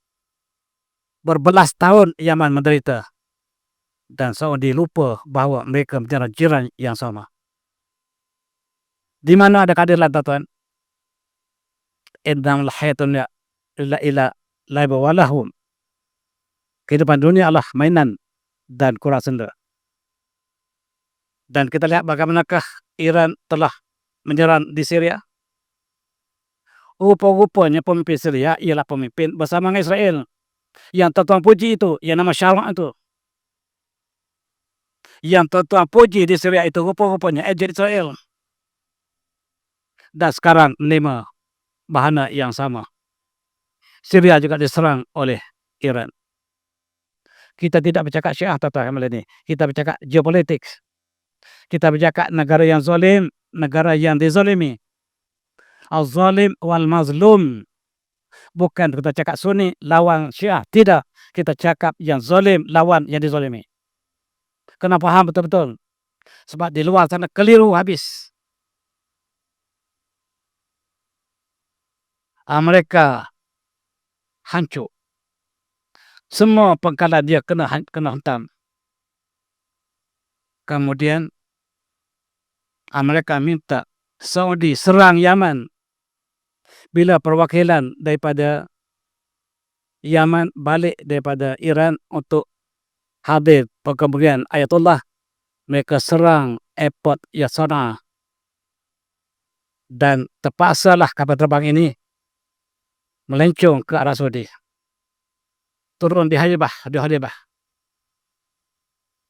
Berbelas tahun Yaman menderita. Dan Saudi lupa bahawa mereka menyerang jiran yang sama. Di mana ada keadilan, tuan-tuan? Innal hayatun illa laiba walahum. Kehidupan dunia adalah mainan dan kurang senda. Dan kita lihat bagaimanakah Iran telah menyerang di Syria. Rupa-rupanya pemimpin Syria ialah pemimpin bersama dengan Israel. Yang tuan-tuan puji itu, yang nama Syara itu. Yang tuan-tuan puji di Syria itu rupa-rupanya ejen Israel. Dan sekarang menerima bahana yang sama. Syria juga diserang oleh Iran. Kita tidak bercakap Syiah, tuan-tuan ini. Kita bercakap geopolitik. Kita bercakap negara yang zalim, negara yang dizalimi. Al-zalim wal mazlum. Bukan kita cakap Sunni lawan Syiah. Tidak. Kita cakap yang zalim lawan yang dizalimi. Kena faham betul-betul. Sebab di luar sana keliru habis. Mereka hancur. Semua pangkalan dia kena hentam. Kemudian mereka minta Saudi serang Yaman. Bila perwakilan daripada Yaman balik daripada Iran untuk hadir perkembangan Ayatullah, mereka serang airport Yasona. Dan terpaksalah kapal terbang ini melencong ke arah Saudi. Turun di Halibah.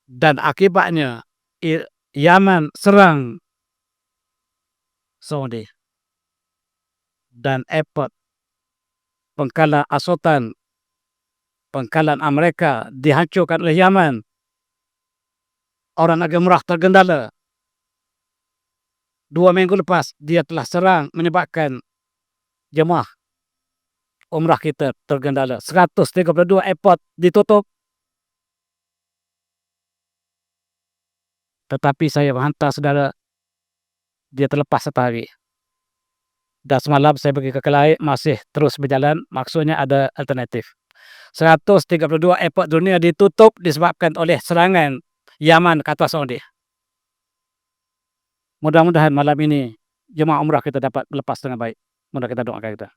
Dan akibatnya Yaman serang Saudi. Dan airport pangkalan Asotan, pangkalan Amerika dihancurkan oleh Yaman. Orang agak murah tergendala. 2 minggu lepas dia telah serang menyebabkan jemaah umrah kita tergendala. 132 airport ditutup. tetapi saya menghantar saudara, dia terlepas satu hari. Dan semalam saya pergi ke Kelai, masih terus berjalan, maksudnya ada alternatif. 132 airport dunia ditutup disebabkan oleh serangan Yaman ke atas Saudi. Mudah-mudahan malam ini jemaah umrah kita dapat lepas dengan baik. Mudah kita doakan kita.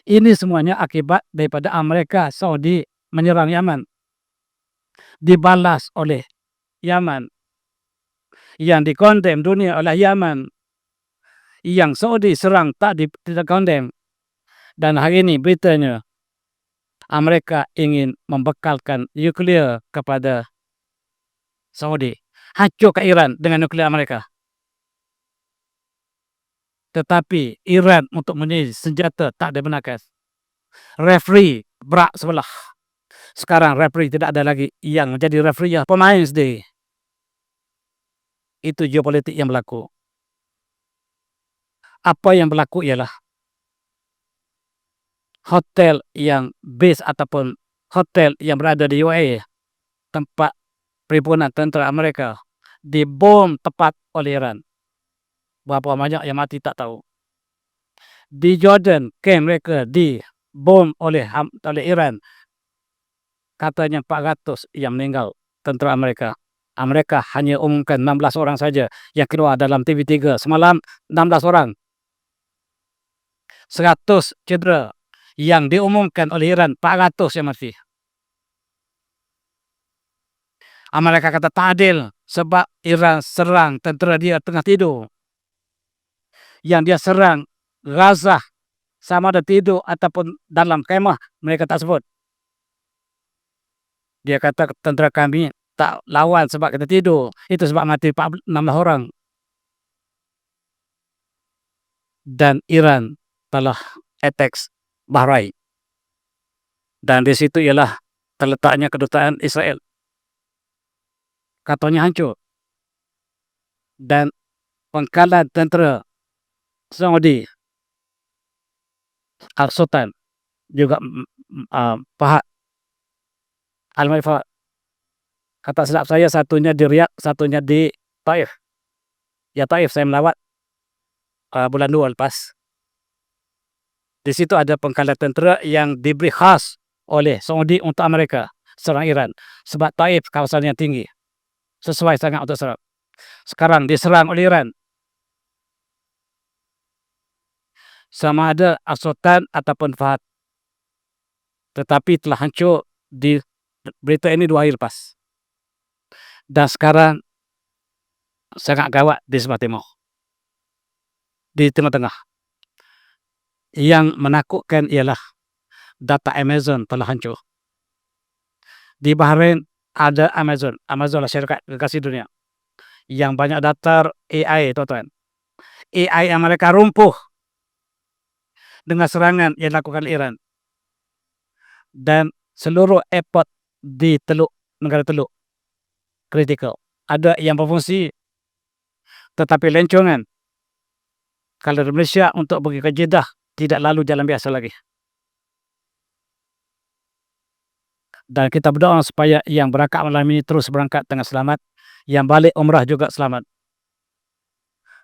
Ini semuanya akibat daripada Amerika Saudi menyerang Yaman. Dibalas oleh Yaman. Yang dikondem dunia oleh Yaman. Yang Saudi serang tidak kondem. Dan hari ini beritanya Amerika ingin membekalkan nuklear kepada Saudi. Hancur ke Iran dengan nuklear Amerika. Tetapi Iran untuk menjadi senjata tak dibenarkan. Referee berak sebelah. Sekarang referee tidak ada lagi yang menjadi referee ya pemain sendiri. Itu geopolitik yang berlaku. Apa yang berlaku ialah hotel yang base ataupun hotel yang berada di UAE, tempat perhimpunan tentera Amerika, dibom tepat oleh Iran. Berapa banyak yang mati tak tahu. Di Jordan, camp mereka dibom oleh Iran. Katanya 400 yang meninggal tentera Amerika. Amerika hanya umumkan 16 orang saja yang keluar dalam TV3 semalam. 16 orang. 100 cedera. Yang diumumkan oleh Iran 400 yang mati. Amerika kata tak adil sebab Iran serang tentera dia tengah tidur. Yang dia serang Gaza sama ada tidur ataupun dalam kemah, mereka tak sebut. Dia kata tentera kami tak lawan sebab kita tidur. Itu sebab mati 16 orang. Dan Iran telah attack Bahrain. Dan di situ ialah terletaknya kedutaan Israel. Katanya hancur. Dan pangkalan tentera Saudi Al-Sultan juga Fahad Al-Malik Fahad. Kata silap saya satunya di Riyadh, satunya di Taif. Ya Taif saya melawat bulan 2 lepas. Di situ ada pangkalan tentera yang diberi khas oleh Saudi untuk Amerika serang Iran. Sebab Taif kawasan yang tinggi. Sesuai sangat untuk serang. Sekarang diserang oleh Iran. Sama ada Al-Sultan ataupun Fahad. Tetapi telah hancur di berita ini 2 hari lepas. Dan sekarang sangat gawat di sebelah timur. Di tengah-tengah. Yang menakutkan ialah data Amazon telah hancur. Di Bahrain ada Amazon. Amazon lah syarikat gergasi dunia. Yang banyak daftar AI, tuan-tuan. AI yang mereka rumpuh dengan serangan yang dilakukan Iran. Dan seluruh airport di negara Teluk kritikal. Ada yang berfungsi tetapi lencongan. Kalau di Malaysia untuk pergi ke Jeddah tidak lalu jalan biasa lagi. Dan kita berdoa supaya yang berangkat malam ini terus berangkat dengan selamat. Yang balik umrah juga selamat.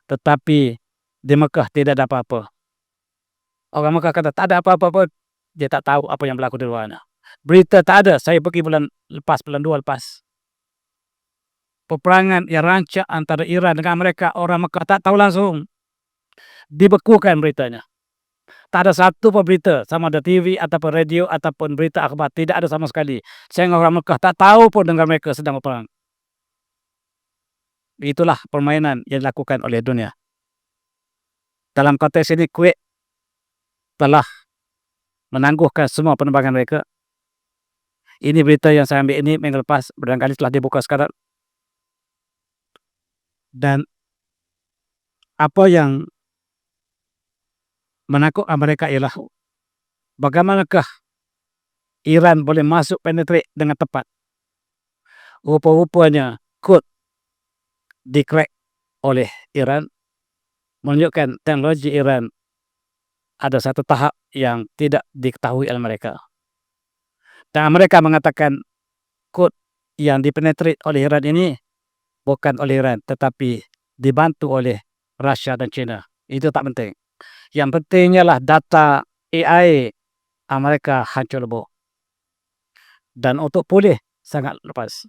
Tetapi di Mekah tidak ada apa-apa. Orang Mekah kata tak ada apa-apa pun. Dia tak tahu apa yang berlaku di luar sana. Berita tak ada. Saya pergi bulan 2 lepas. Peperangan yang rancak antara Iran dengan Amerika, orang Mekah tak tahu langsung. Dibekukan beritanya. Tak ada satu pun berita, sama ada TV ataupun radio ataupun berita akhbar, tidak ada sama sekali. Sehingga orang Mekah tak tahu pun negara mereka sedang berperang. Itulah permainan yang dilakukan oleh dunia. Dalam konteks ini Kuwait telah menangguhkan semua penerbangan mereka. Ini berita yang saya ambil ini minggu lepas, barangkali telah dibuka sekarang. Dan apa yang menakutkan mereka ialah bagaimanakah Iran boleh masuk penetrate dengan tepat. Rupa-rupanya kod di-crack oleh Iran menunjukkan teknologi Iran ada satu tahap yang tidak diketahui oleh mereka. Dan mereka mengatakan kod yang dipenetrate oleh Iran ini bukan oleh Iran, tetapi dibantu oleh Rusia dan China. Itu tak penting. Yang penting ialah data AI Amerika hancur lebur. Dan untuk pulih sangat lepas.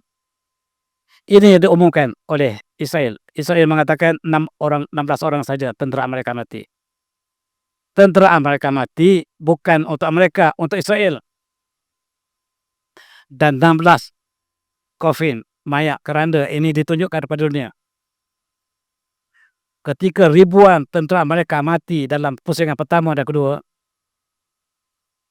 Ini diumumkan oleh Israel. Israel mengatakan 16 orang saja tentera Amerika mati. Tentera Amerika mati bukan untuk Amerika, untuk Israel. Dan 16 coffin, mayat keranda ini ditunjukkan kepada dunia. Ketika ribuan tentera Amerika mati dalam pusingan pertama dan kedua,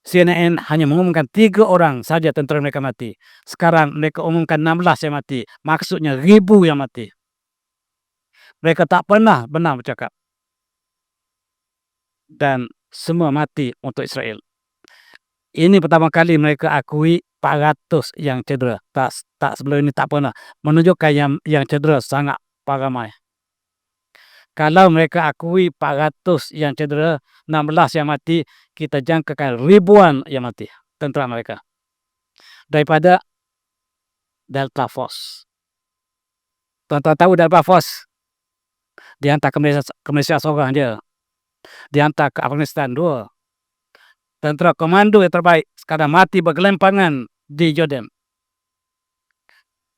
CNN hanya mengumumkan 3 orang saja tentera mereka mati. Sekarang mereka umumkan 16 yang mati. Maksudnya ribu yang mati. Mereka tak pernah benar bercakap. Dan semua mati untuk Israel. Ini pertama kali mereka akui 400 yang cedera. Tak sebelum ini tak pernah. Menunjukkan yang cedera sangat ramai. Kalau mereka akui 400 yang cedera, 16 yang mati, kita jangkakan ribuan yang mati tentera mereka. Daripada Delta Force. Tuan-tuan tahu Delta Force? Dihantar ke Malaysia seorang dia. Dihantar ke Afghanistan 2. Tentera komando yang terbaik sekarang mati bergelimpangan di Jordan.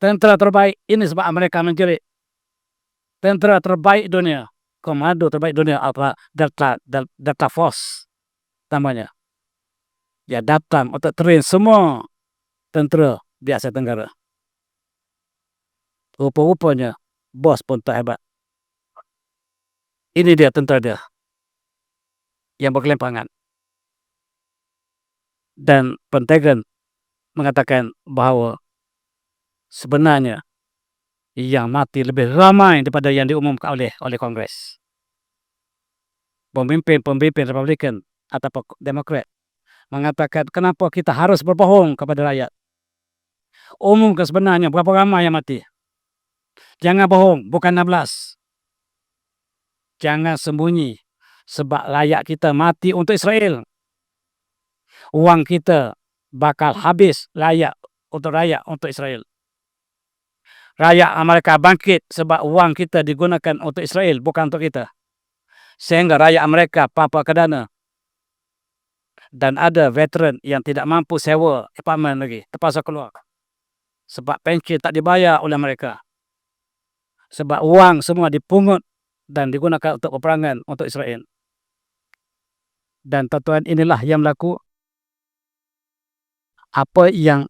Tentera terbaik ini sebab Amerika menjerit. Tentera terbaik dunia, komando terbaik dunia apa? Delta Force namanya. Ya datang untuk train semua tentera di Asia Tenggara. Rupa-rupanya bos pun tak hebat. Ini dia tentera dia yang bergelimpangan. Dan Pentagon mengatakan bahawa sebenarnya yang mati lebih ramai daripada yang diumumkan oleh Kongres. Pemimpin Republikan atau Demokrat mengatakan kenapa kita harus berbohong kepada rakyat. Umumkan sebenarnya berapa ramai yang mati. Jangan bohong, bukan 16. Jangan sembunyi, sebab rakyat kita mati untuk Israel. Uang kita bakal habis untuk Israel. Rakyat Amerika bangkit sebab uang kita digunakan untuk Israel, bukan untuk kita. Sehingga rakyat Amerika papa ke dana. Dan ada veteran yang tidak mampu sewa apartmen lagi, terpaksa keluar. Sebab pension tak dibayar oleh mereka. Sebab uang semua dipungut dan digunakan untuk peperangan untuk Israel. Dan tuan-tuan, inilah yang berlaku. Apa yang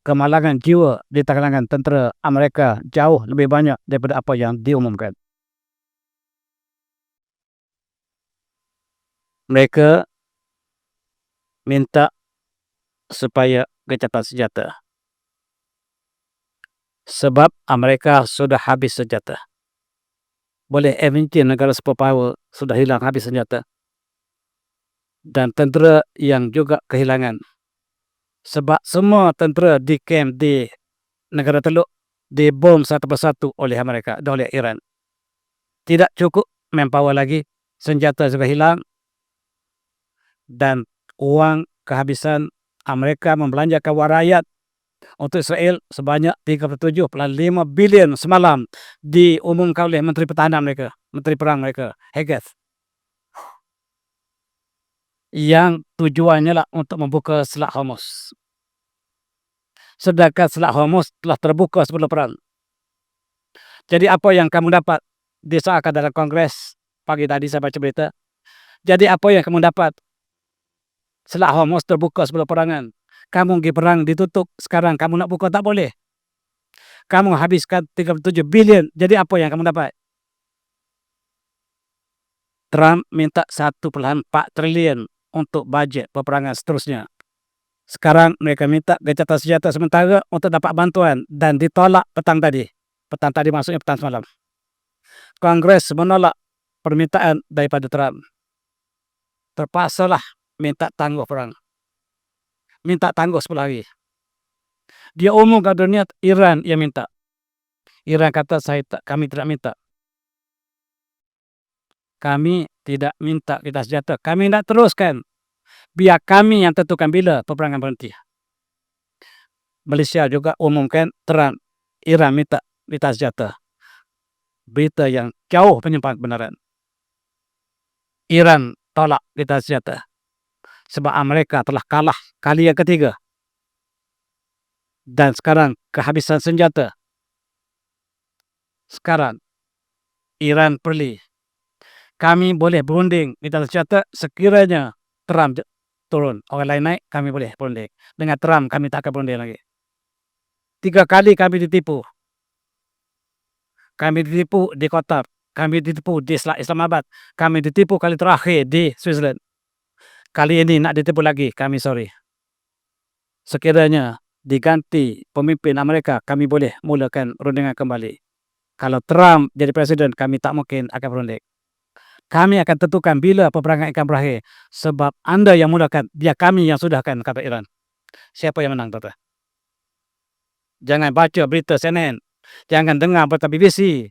kemalangan jiwa di kalangan tentera Amerika jauh lebih banyak daripada apa yang diumumkan. Mereka minta supaya gencatan senjata. Sebab Amerika sudah habis senjata. Boleh imagine negara superpower sudah hilang habis senjata. Dan tentera yang juga kehilangan. Sebab semua tentera di camp di negara Teluk dibom satu persatu oleh Amerika dan oleh Iran. Tidak cukup manpower lagi, senjata juga hilang, dan uang kehabisan. Amerika membelanjakan wang rakyat untuk Israel sebanyak 37,5 bilion semalam, diumumkan oleh Menteri Pertahanan mereka, Menteri Perang mereka, Hegseth. Yang tujuannya lah untuk membuka Selat Hormuz. Sedangkan Selat Hormuz telah terbuka sebelum perang. Jadi apa yang kamu dapat disahkan dalam Kongres pagi tadi saya baca berita. Jadi apa yang kamu dapat? Selat Hormuz terbuka sebelum perangan. Kamu pergi perang ditutup, sekarang kamu nak buka tak boleh. Kamu habiskan 37 bilion. Jadi apa yang kamu dapat? Trump minta 1,4 triliun untuk bajet peperangan seterusnya. Sekarang mereka minta gencatan senjata sementara untuk dapat bantuan dan ditolak petang tadi. Petang tadi maksudnya petang semalam. Kongres menolak permintaan daripada Trump. Terpaksalah minta tangguh perang. Minta tangguh 10 hari. Dia umumkan dunia Iran yang minta. Iran kata kami tidak minta. Kami tidak minta kita senjata. Kami nak teruskan. Biar kami yang tentukan bila peperangan berhenti. Malaysia juga umumkan Trump. Iran minta lintas senjata. Berita yang jauh menyimpang kebenaran. Iran tolak lintas senjata sebab Amerika telah kalah kali yang ketiga dan sekarang kehabisan senjata. Sekarang Iran perli. Kami boleh berunding lintas senjata sekiranya Trump turun. Orang lain naik, kami boleh berunding. Dengan Trump kami tak akan berunding lagi. 3 kali kami ditipu. Kami ditipu di Qatar, kami ditipu di Islamabad, kami ditipu kali terakhir di Switzerland. Kali ini nak ditipu lagi, kami sorry. Sekiranya diganti pemimpin Amerika, kami boleh mulakan perundingan kembali. Kalau Trump jadi presiden, kami tak mungkin akan berunding. Kami akan tentukan bila peperangan akan berakhir. Sebab anda yang mulakan, dia kami yang sudahkan, kata Iran. Siapa yang menang, tuan-tuan? Jangan baca berita CNN, jangan dengar berita BBC,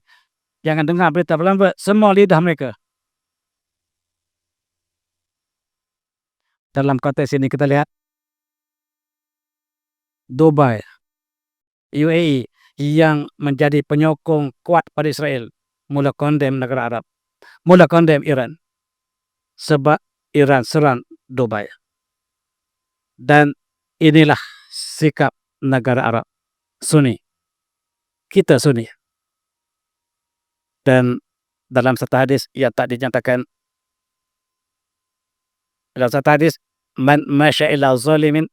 jangan dengar berita Bloomberg, semua lidah mereka. Dalam konteks ini kita lihat Dubai, UAE yang menjadi penyokong kuat pada Israel mula kondem negara Arab, mula kondem Iran sebab Iran serang Dubai. Dan inilah sikap negara Arab Sunni. Kita Sunni. Dan dalam satu hadis yang tak dinyatakan, dalam satu hadis, man masya ila zalimin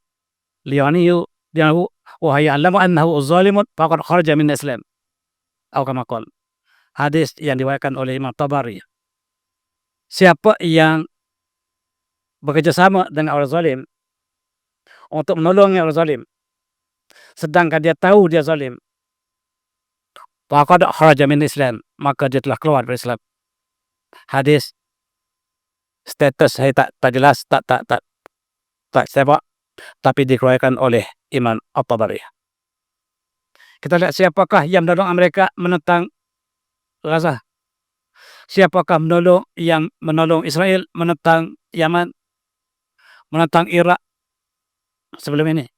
liyaniyu dinahu wa ya'lamu annahu zalimun faqad kharaja min Islam. Atau kama qala. Hadis yang diriwayatkan oleh Imam Tabari. Siapa yang bekerjasama dengan orang zalim untuk menolong orang zalim, sedangkan dia tahu dia zalim, faqad kharaja min Islam, maka dia telah keluar dari Islam. Hadis status saya tak jelas, tak siapa, tapi dikeluarkan oleh Imam At-Tabari. Kita lihat siapakah yang menolong Amerika menentang Gaza. Siapakah yang menolong Israel menentang Yaman, menentang Irak sebelum ini?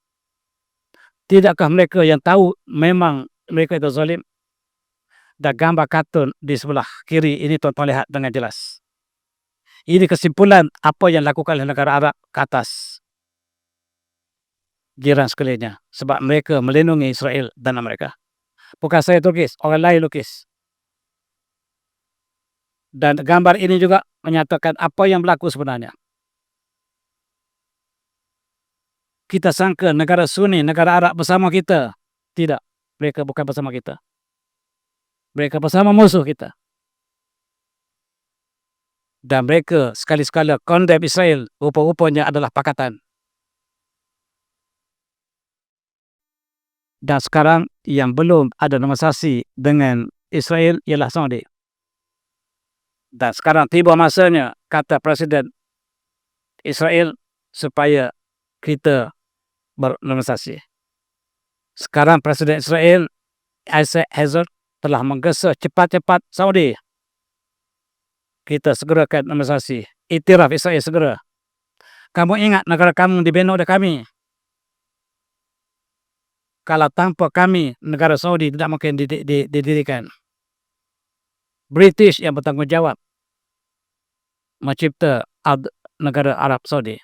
Tidakkah mereka yang tahu memang mereka itu zalim? Dan gambar kartun di sebelah kiri ini tuan-tuan lihat dengan jelas. Ini kesimpulan apa yang dilakukan oleh negara Arab ke atas jiran sekelilingnya. Sebab mereka melindungi Israel dan Amerika. Bukan saya lukis, orang lain lukis. Dan gambar ini juga menyatakan apa yang berlaku sebenarnya. Kita sangka negara Sunni, negara Arab bersama kita. Tidak, mereka bukan bersama kita. Mereka bersama musuh kita. Dan mereka sekali-sekala kondem Israel, rupa-rupanya adalah pakatan. Dan sekarang yang belum ada negosiasi dengan Israel ialah Saudi. Dan sekarang tiba masanya, kata Presiden Israel, supaya kita bernegosiasi. Sekarang Presiden Israel, Isaac Herzog, telah menggesa cepat-cepat Saudi. Kita segerakan negosiasi. Iktiraf Israel segera. Kamu ingat negara kamu dibina oleh kami. Kalau tanpa kami, negara Saudi tidak mungkin didirikan. British yang bertanggung jawab mencipta negara Arab Saudi.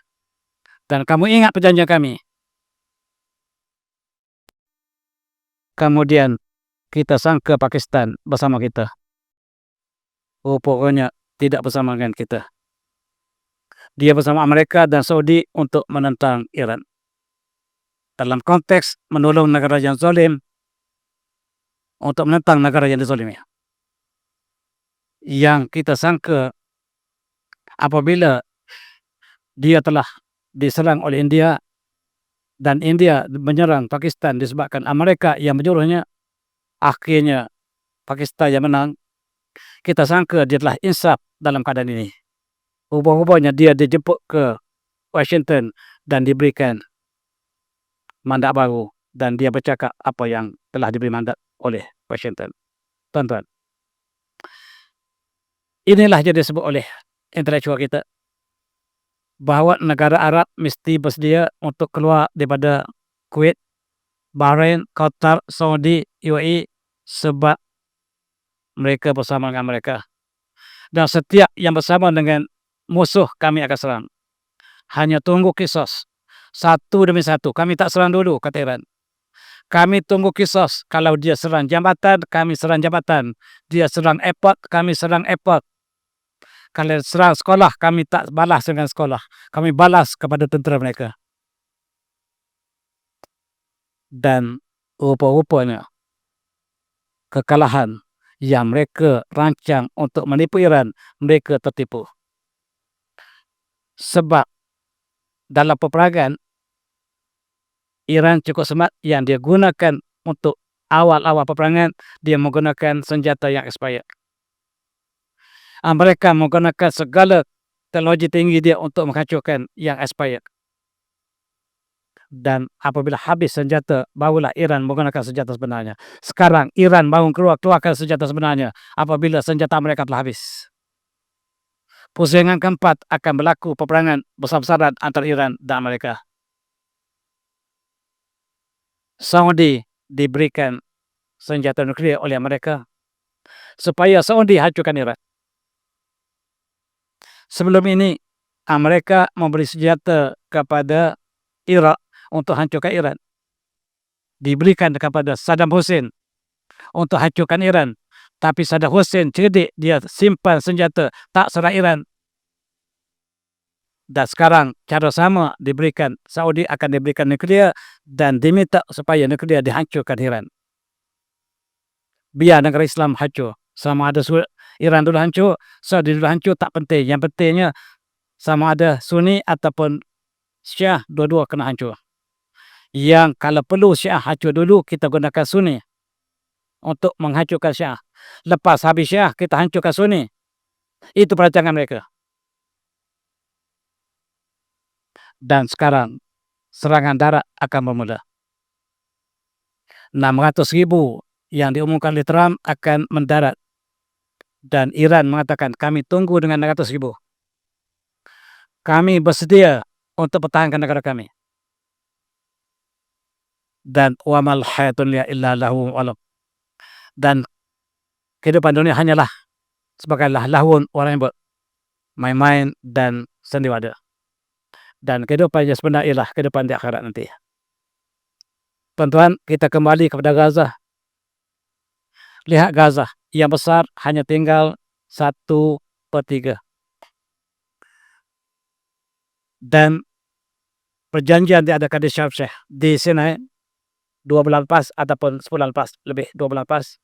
Dan kamu ingat perjanjian kami. Kemudian kita sangka Pakistan bersama kita. Pokoknya tidak bersama dengan kita. Dia bersama Amerika dan Saudi untuk menentang Iran. Dalam konteks menolong negara yang zalim untuk menentang negara yang dizalimi. Yang kita sangka apabila dia telah diserang oleh India dan India menyerang Pakistan disebabkan Amerika yang menyuruhnya, akhirnya Pakistan yang menang. Kita sangka dia telah insaf dalam keadaan ini. Rupanya dia dijemput ke Washington dan diberikan mandat baru, dan dia bercakap apa yang telah diberi mandat oleh Washington. Tuan-tuan, inilah yang disebut oleh intelektual kita bahawa negara Arab mesti bersedia untuk keluar daripada Kuwait, Bahrain, Qatar, Saudi, UAE sebab mereka bersama dengan mereka. Dan setiap yang bersama dengan musuh kami akan serang. Hanya tunggu kisos. Satu demi satu. Kami tak serang dulu, kata Iran. Kami tunggu kisos. Kalau dia serang jambatan, kami serang jambatan. Dia serang airport, kami serang airport. Kalau serang sekolah, kami tak balas dengan sekolah. Kami balas kepada tentera mereka. Dan rupa-rupanya kekalahan yang mereka rancang untuk menipu Iran, mereka tertipu. Sebab dalam peperangan, Iran cukup smart yang dia gunakan untuk awal-awal peperangan, dia menggunakan senjata yang expired. Mereka menggunakan segala teknologi tinggi dia untuk menghancurkan yang expired. Dan apabila habis senjata, barulah Iran menggunakan senjata sebenarnya. Sekarang Iran baru keluarkan senjata sebenarnya apabila senjata mereka telah habis. Pusingan keempat akan berlaku peperangan besar-besaran antara Iran dan Amerika. Saudi diberikan senjata nuklir oleh Amerika supaya Saudi hancurkan Iran. Sebelum ini Amerika memberi senjata kepada Irak untuk hancurkan Iran. Diberikan kepada Saddam Hussein untuk hancurkan Iran. Tapi Saddam Hussein cerdik, dia simpan senjata, tak serang Iran. Dan sekarang cara sama diberikan, Saudi akan diberikan nuklear dan diminta supaya nuklear dihancurkan Iran. Biar negara Islam hancur. Sama ada Iran dulu hancur, Saudi dulu hancur, tak penting. Yang pentingnya sama ada Sunni ataupun Syiah, dua-dua kena hancur. Yang kalau perlu Syiah hancur dulu, kita gunakan Sunni untuk menghancurkan Syiah. Lepas habis Syiah, kita hancurkan Sunni. Itu perancangan mereka. Dan sekarang serangan darat akan bermula. 600,000 yang diumumkan oleh Trump akan mendarat. Dan Iran mengatakan, kami tunggu dengan 600,000. Kami bersedia untuk pertahankan negara kami. Dan wamal hayatun liya illa lahu alam. Dan kehidupan dunia hanyalah sebagai lahun orang yang main-main dan sendiwara. Dan kehidupan yang sebenar ialah kehidupan di akhirat nanti. Tuan-tuan, kita kembali kepada Gaza. Lihat Gaza, yang besar hanya tinggal 1/3. Dan perjanjian diadakan di Sharm el-Sheikh di Sinai 2 bulan lepas ataupun 10 bulan lepas, lebih 2 bulan lepas.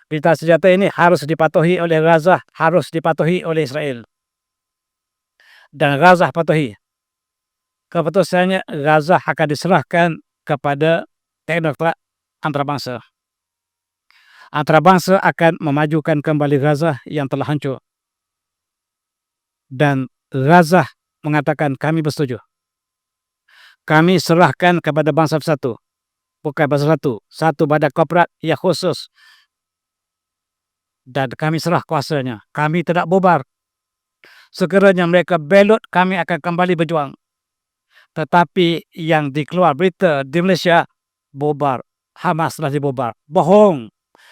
Berita senjata ini harus dipatuhi oleh Gaza, harus dipatuhi oleh Israel. Dan Gaza patuhi. Keputusannya Gaza akan diserahkan kepada teknokrat antarabangsa. Antarabangsa akan memajukan kembali Gaza yang telah hancur. Dan Gaza mengatakan, kami bersetuju. Kami serahkan kepada bangsa bersatu. Bukan bangsa satu badan korporat yang khusus. Dan kami serah kuasanya. Kami tidak bubar. Sekiranya mereka belot, kami akan kembali berjuang. Tetapi yang dikeluar berita di Malaysia, bubar. Hamas telah dibubar. Bohong.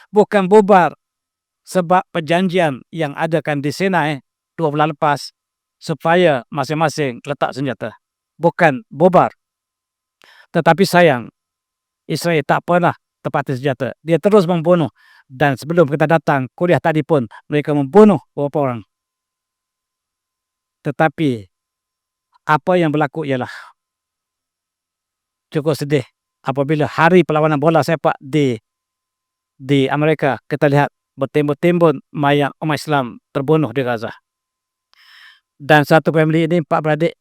Bukan bubar. Sebab perjanjian yang adakan di Sinai 2 bulan lepas, supaya masing-masing letak senjata. Bukan bubar. Tetapi sayang, Israel tak pernah tepati senjata. Dia terus membunuh. Dan sebelum kita datang kuliah tadi pun, mereka membunuh beberapa orang. Tetapi apa yang berlaku ialah cukup sedih apabila hari perlawanan bola sepak di Amerika, kita lihat bertimbun-timbun mayat umat Islam terbunuh di Gaza. Dan satu family ini, 4 beradik,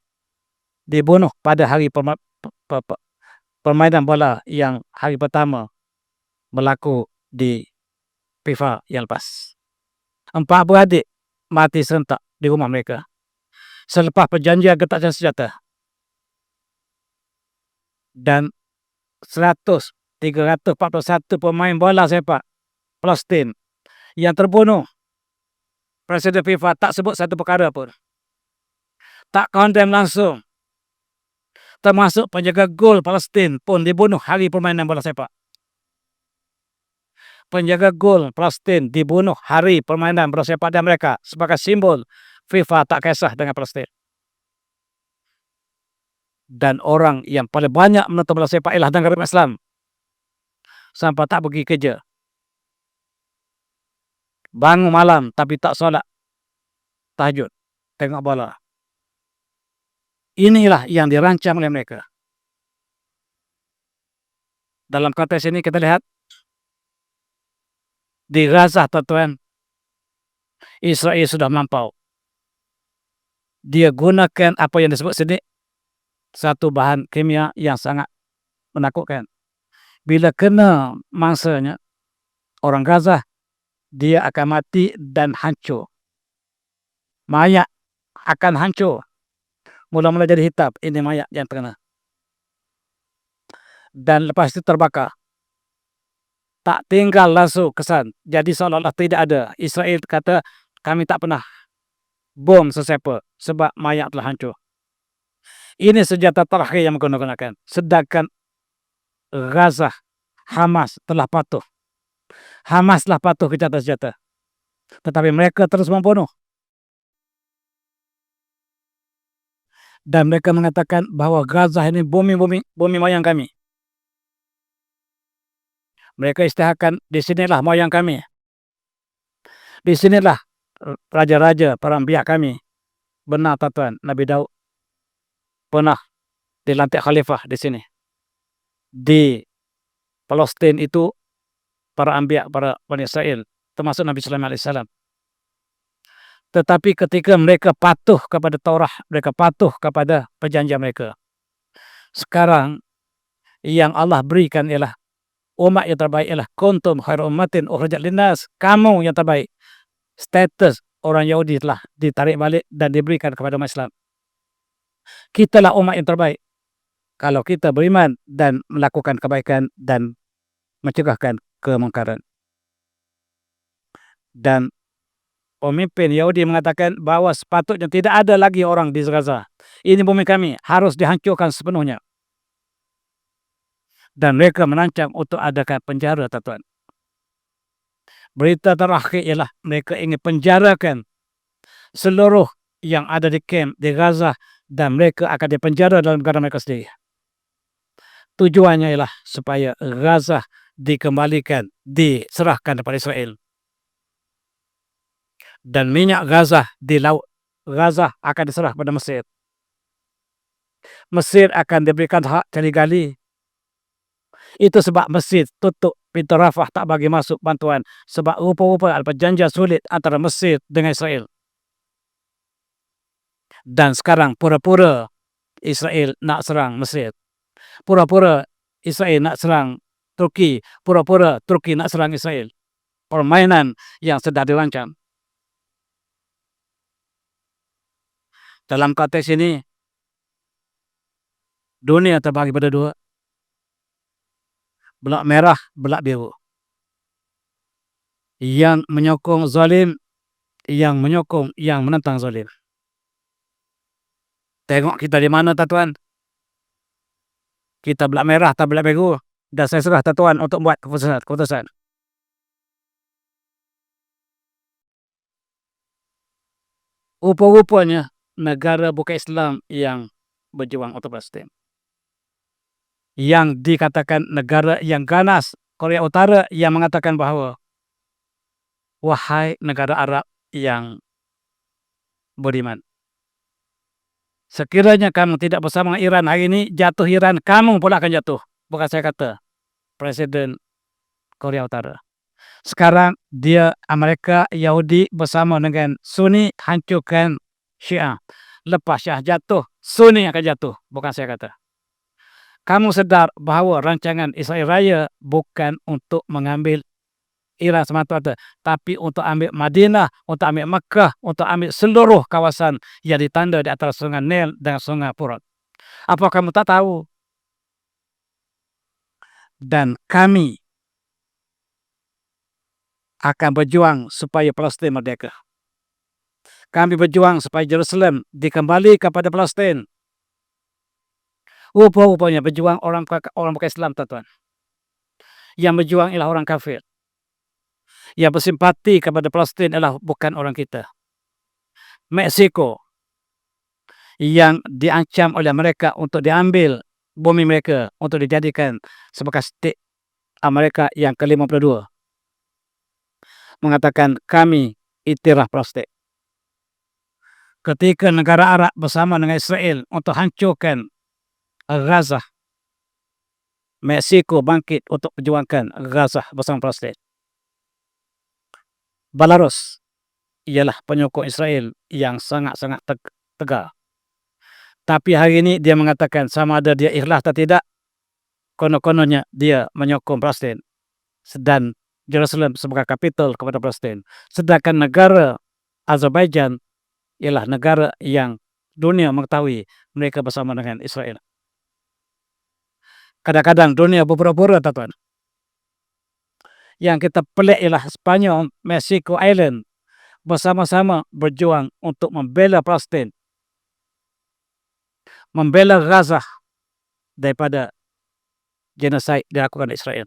dibunuh pada hari permainan bola yang hari pertama berlaku di FIFA yang lepas. 4 beradik mati serentak di rumah mereka selepas perjanjian gencatan senjata. Dan 341 pemain bola sepak Palestin yang terbunuh, Presiden FIFA tak sebut satu perkara pun, tak condemn langsung. Termasuk penjaga gol Palestin pun dibunuh hari permainan bola sepak. penjaga gol Palestin dibunuh hari permainan bola sepak di mereka sebagai simbol FIFA tak kisah dengan Palestin. Dan orang yang paling banyak menonton bola sepak ialah negara Islam. Sampai tak pergi kerja. Bangun malam tapi tak solat tahajud. Tengok bola. Inilah yang dirancang oleh mereka. Dalam konteks ini kita lihat di Gaza, tuan-tuan, Israel sudah melampau. Dia gunakan apa yang disebut sini satu bahan kimia yang sangat menakutkan. Bila kena mangsanya orang Gaza, dia akan mati dan hancur. Mayat akan hancur. Mula-mula jadi hitam. Ini mayat yang terkena. Dan lepas itu terbakar. Tak tinggal langsung kesan. Jadi seolah-olah tidak ada. Israel kata kami tak pernah bom sesiapa sebab mayat telah hancur. Ini senjata terakhir yang menggunakan. Sedangkan Gaza, Hamas telah patuh. Hamas telah patuh ke senjata. Tetapi mereka terus membunuh. Dan mereka mengatakan bahwa Gaza ini bumi moyang kami. Mereka istiharkan di sinilah moyang kami. Di sinilah raja-raja para anbiya kami. Benar, tuan, Nabi Daud pernah dilantik khalifah di sini. Di Palestin itu para anbiya, para Bani Israel, termasuk Nabi Sulaiman alaihissalam. Tetapi ketika mereka patuh kepada Taurat, mereka patuh kepada perjanjian mereka. Sekarang yang Allah berikan ialah umat yang terbaik ialah kuntum khairu ummatin ukhrijat linnas. Kamu yang terbaik. Status orang Yahudi telah ditarik balik dan diberikan kepada umat Islam. Kitalah umat yang terbaik kalau kita beriman dan melakukan kebaikan dan mencegahkan kemungkaran. Dan pemimpin Yahudi mengatakan bahawa sepatutnya tidak ada lagi orang di Gaza. Ini bumi kami, harus dihancurkan sepenuhnya. Dan mereka merancang untuk adakan penjara, tuan-tuan. Berita terakhir ialah mereka ingin penjarakan seluruh yang ada di kamp di Gaza dan mereka akan dipenjara dalam negara mereka sendiri. Tujuannya ialah supaya Gaza dikembalikan, diserahkan kepada Israel. Dan minyak Gaza di laut Gaza akan diserah kepada Mesir. Mesir akan diberikan hak cari gali. Itu sebab Mesir tutup pintu Rafah, tak bagi masuk bantuan. Sebab rupa-rupa ada perjanjian sulit antara Mesir dengan Israel. Dan sekarang pura-pura Israel nak serang Mesir. Pura-pura Israel nak serang Turki. Pura-pura Turki nak serang Israel. Permainan yang sedang dirancang. Dalam konteks ini, dunia terbagi pada dua. Belak merah, belak biru. Yang menyokong zalim, yang menyokong yang menentang zalim. Tengok kita di mana, tuan. Kita belak merah atau belak biru. Dan saya serah tuan untuk buat keputusan. Rupa-rupanya negara bukan Islam yang berjuang untuk Palestin. Yang dikatakan negara yang ganas, Korea Utara, yang mengatakan bahawa wahai negara Arab yang beriman, sekiranya kamu tidak bersama Iran hari ini, jatuh Iran, kamu pula akan jatuh. Bukan saya kata, Presiden Korea Utara. Sekarang dia Amerika, Yahudi bersama dengan Sunni hancurkan Syiah. Lepas Syiah jatuh, Sunni akan jatuh. Bukan saya kata. Kamu sedar bahawa rancangan Israel Raya bukan untuk mengambil Iran semata-mata, tapi untuk ambil Madinah, untuk ambil Makkah, untuk ambil seluruh kawasan yang ditanda di antara sungai Nil dan sungai Furat. Apa kamu tak tahu? Dan kami akan berjuang supaya Palestin merdeka. Kami berjuang supaya Jerusalem dikembali kepada Palestin. Rupa-rupanya berjuang orang bukan Islam, tuan-tuan. Yang berjuang ialah orang kafir. yang bersimpati kepada Palestin adalah bukan orang kita. Meksiko yang diancam oleh mereka untuk diambil bumi mereka untuk dijadikan sebagai state Amerika yang ke-52, mengatakan kami iktiraf Palestin. Ketika negara Arab bersama dengan Israel untuk hancurkan Gaza, Meksiko bangkit untuk perjuangkan Gaza bersama Palestin. Belarus ialah penyokong Israel yang sangat-sangat tegar. Tapi hari ini dia mengatakan sama ada dia ikhlas atau tidak, konon-kononnya dia menyokong Palestin dan Jerusalem sebagai kapital kepada Palestin. Sedangkan negara Azerbaijan ialah negara yang dunia mengetahui mereka bersama dengan Israel. Kadang-kadang dunia berpura-pura, tuan. Yang kita pelik ialah Spanyol, Mexico Island bersama-sama berjuang untuk membela Palestin, membela Gaza daripada genosid dilakukan Israel.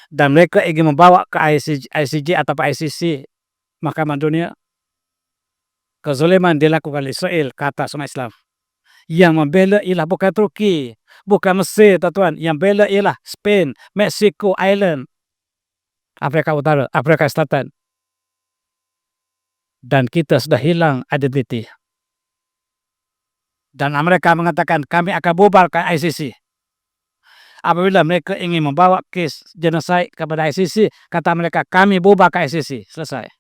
Dan mereka ingin membawa ke ICJ atau ICC, Mahkamah Dunia, kezaliman dilakukan Israel ke atas umat Islam. Yang membela ialah bukan Turki, bukan Mesir, tuan. Yang bela ialah Spain, Mexico Island, Afrika Utara, Afrika Selatan. Dan kita sudah hilang identiti. Dan mereka mengatakan kami akan bubarkan ICC. Apabila mereka ingin membawa kes genosid kepada ICC, kata mereka kami bubarkan ICC. Selesai.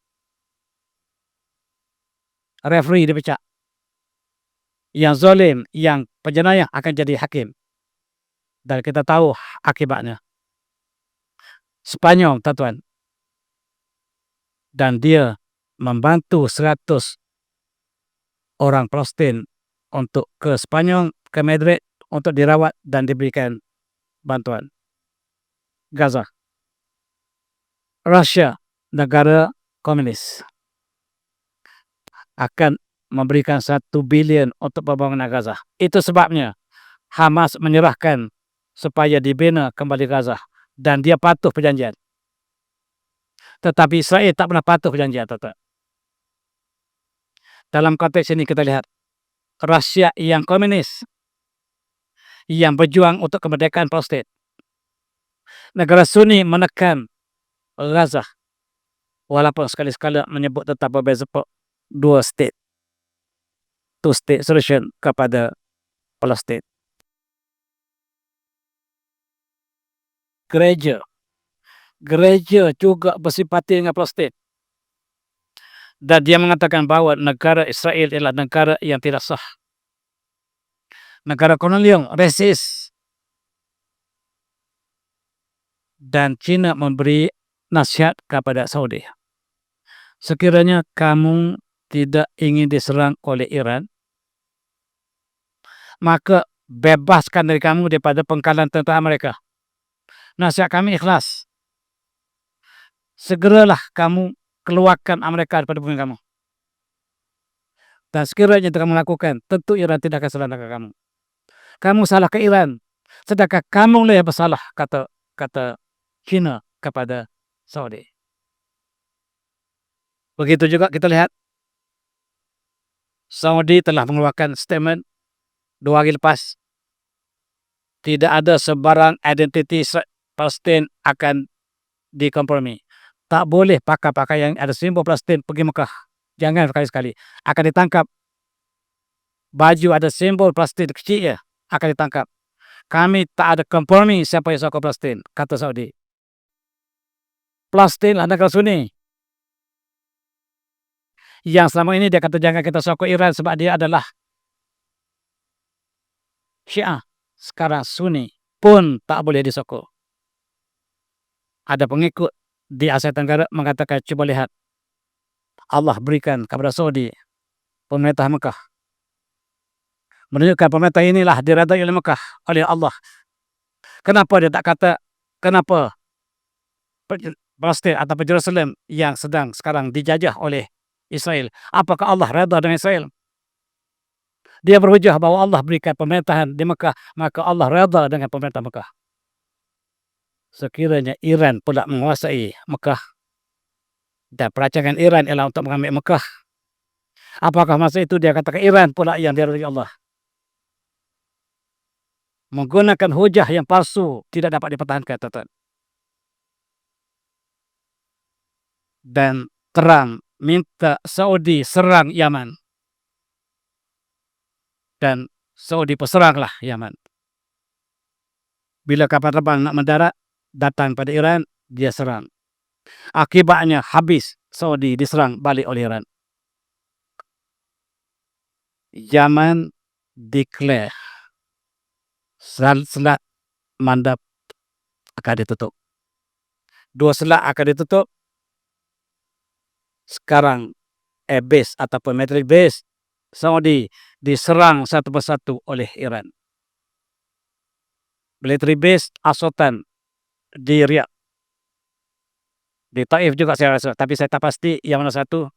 Referee dipecat. Yang zalim, yang penjenayah akan jadi hakim. Dan kita tahu akibatnya. Spanyol, tuan. Dan dia membantu 100 orang Palestin untuk ke Spanyol, ke Madrid, untuk dirawat dan diberikan bantuan. Gaza. Rusia, negara komunis, akan memberikan 1 bilion untuk pembangunan Gaza. Itu sebabnya Hamas menyerahkan supaya dibina kembali Gaza. Dan dia patuh perjanjian. Tetapi Israel tak pernah patuh perjanjian, tuan. Dalam konteks ini kita lihat Rusia yang komunis, yang berjuang untuk kemerdekaan Palestin. Negara Sunni menekan Gaza, walaupun sekali-sekala menyebut tetap berbeza 2 state, 2 state solution kepada Palestin. Gereja juga bersimpati dengan Palestin. Dan dia mengatakan bahawa negara Israel adalah negara yang tidak sah. Negara kolonial, resis. Dan China memberi nasihat kepada Saudi. Sekiranya kamu tidak ingin diserang oleh Iran, maka bebaskan dari kamu daripada pengkalan tentera mereka. Nasihat kami ikhlas. Segeralah kamu keluarkan Amerika daripada bumi kamu. Dan sekiranya kamu melakukan, tentu Iran tidak akan salah ke kamu. Kamu salah ke Iran, sedangkan kamu lah yang bersalah, kata China kepada Saudi. Begitu juga kita lihat Saudi telah mengeluarkan statement 2 hari lepas. Tidak ada sebarang identiti Palestin akan dikompromi. Tak boleh pakai pakaian yang ada simbol Palestin pergi Mekah. Jangan sekali-sekali. Akan ditangkap. Baju ada simbol Palestin kecil ya, akan ditangkap. Kami tak ada kompromi siapa yang sokong Palestin, kata Saudi. Palestin adalah negara Sunni. Yang selama ini dia kata jangan kita sokong Iran sebab dia adalah Syiah. Sekarang Sunni pun tak boleh disokong. Ada pengikut di Asia Tenggara mengatakan cuba lihat, Allah berikan kepada Saudi pemerintah Mekah. Menunjukkan pemerintah inilah diredai oleh Mekah, oleh Allah. Kenapa dia tak kata, kenapa Palestin atau Jerusalem yang sedang sekarang dijajah oleh Israel, apakah Allah redha dengan Israel? Dia berhujah bahawa Allah berikan pemerintahan di Mekah, maka Allah redha dengan pemerintah Mekah. sekiranya Iran pula menguasai Mekah dan perancangan Iran ialah untuk mengambil Mekah, apakah masa itu dia katakan Iran pula yang diridhoi Allah? Menggunakan hujah yang palsu, tidak dapat dipertahankan, tuan-tuan. Dan terang minta Saudi serang Yaman. Dan Saudi peseranglah Yaman. Bila kapal terbang nak mendarat, datang pada Iran, dia serang. Akibatnya habis, Saudi diserang balik oleh Iran. Yaman declare selat Mandab akan ditutup. 2 selat akan ditutup. Sekarang base ataupun military base Saudi diserang satu persatu oleh Iran. Military base As-Sultan di Riyadh. Di Taif juga saya rasa, tapi saya tak pasti yang mana satu.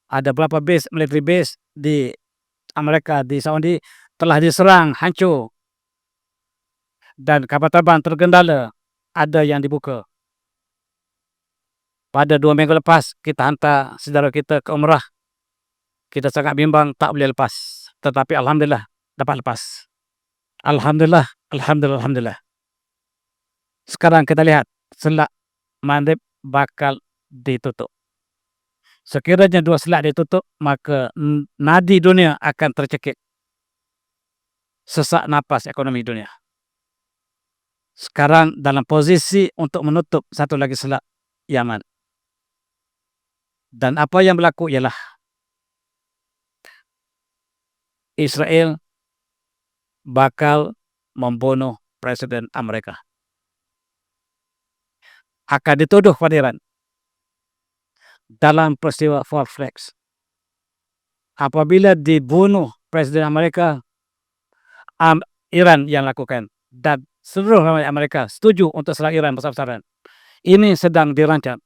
Ada berapa base, military base di Amerika, di Saudi telah diserang, hancur. Dan kapal terbang tergendala, ada yang dibuka. Pada 2 minggu lepas, kita hantar saudara kita ke umrah. Kita sangat bimbang, tak boleh lepas. Tetapi Alhamdulillah, dapat lepas. Alhamdulillah, Alhamdulillah, Alhamdulillah. Sekarang kita lihat, selat Mandeb bakal ditutup. Sekiranya 2 selat ditutup, maka nadi dunia akan tercekik. Sesak napas ekonomi dunia. Sekarang dalam posisi untuk menutup satu lagi selat Yaman. Dan apa yang berlaku ialah Israel bakal membunuh Presiden Amerika. Akan dituduh pada Iran dalam peristiwa False Flags. Apabila dibunuh Presiden Amerika, Iran yang lakukan. Dan seluruh rakyat Amerika setuju untuk serang Iran besar-besaran. Ini sedang dirancang.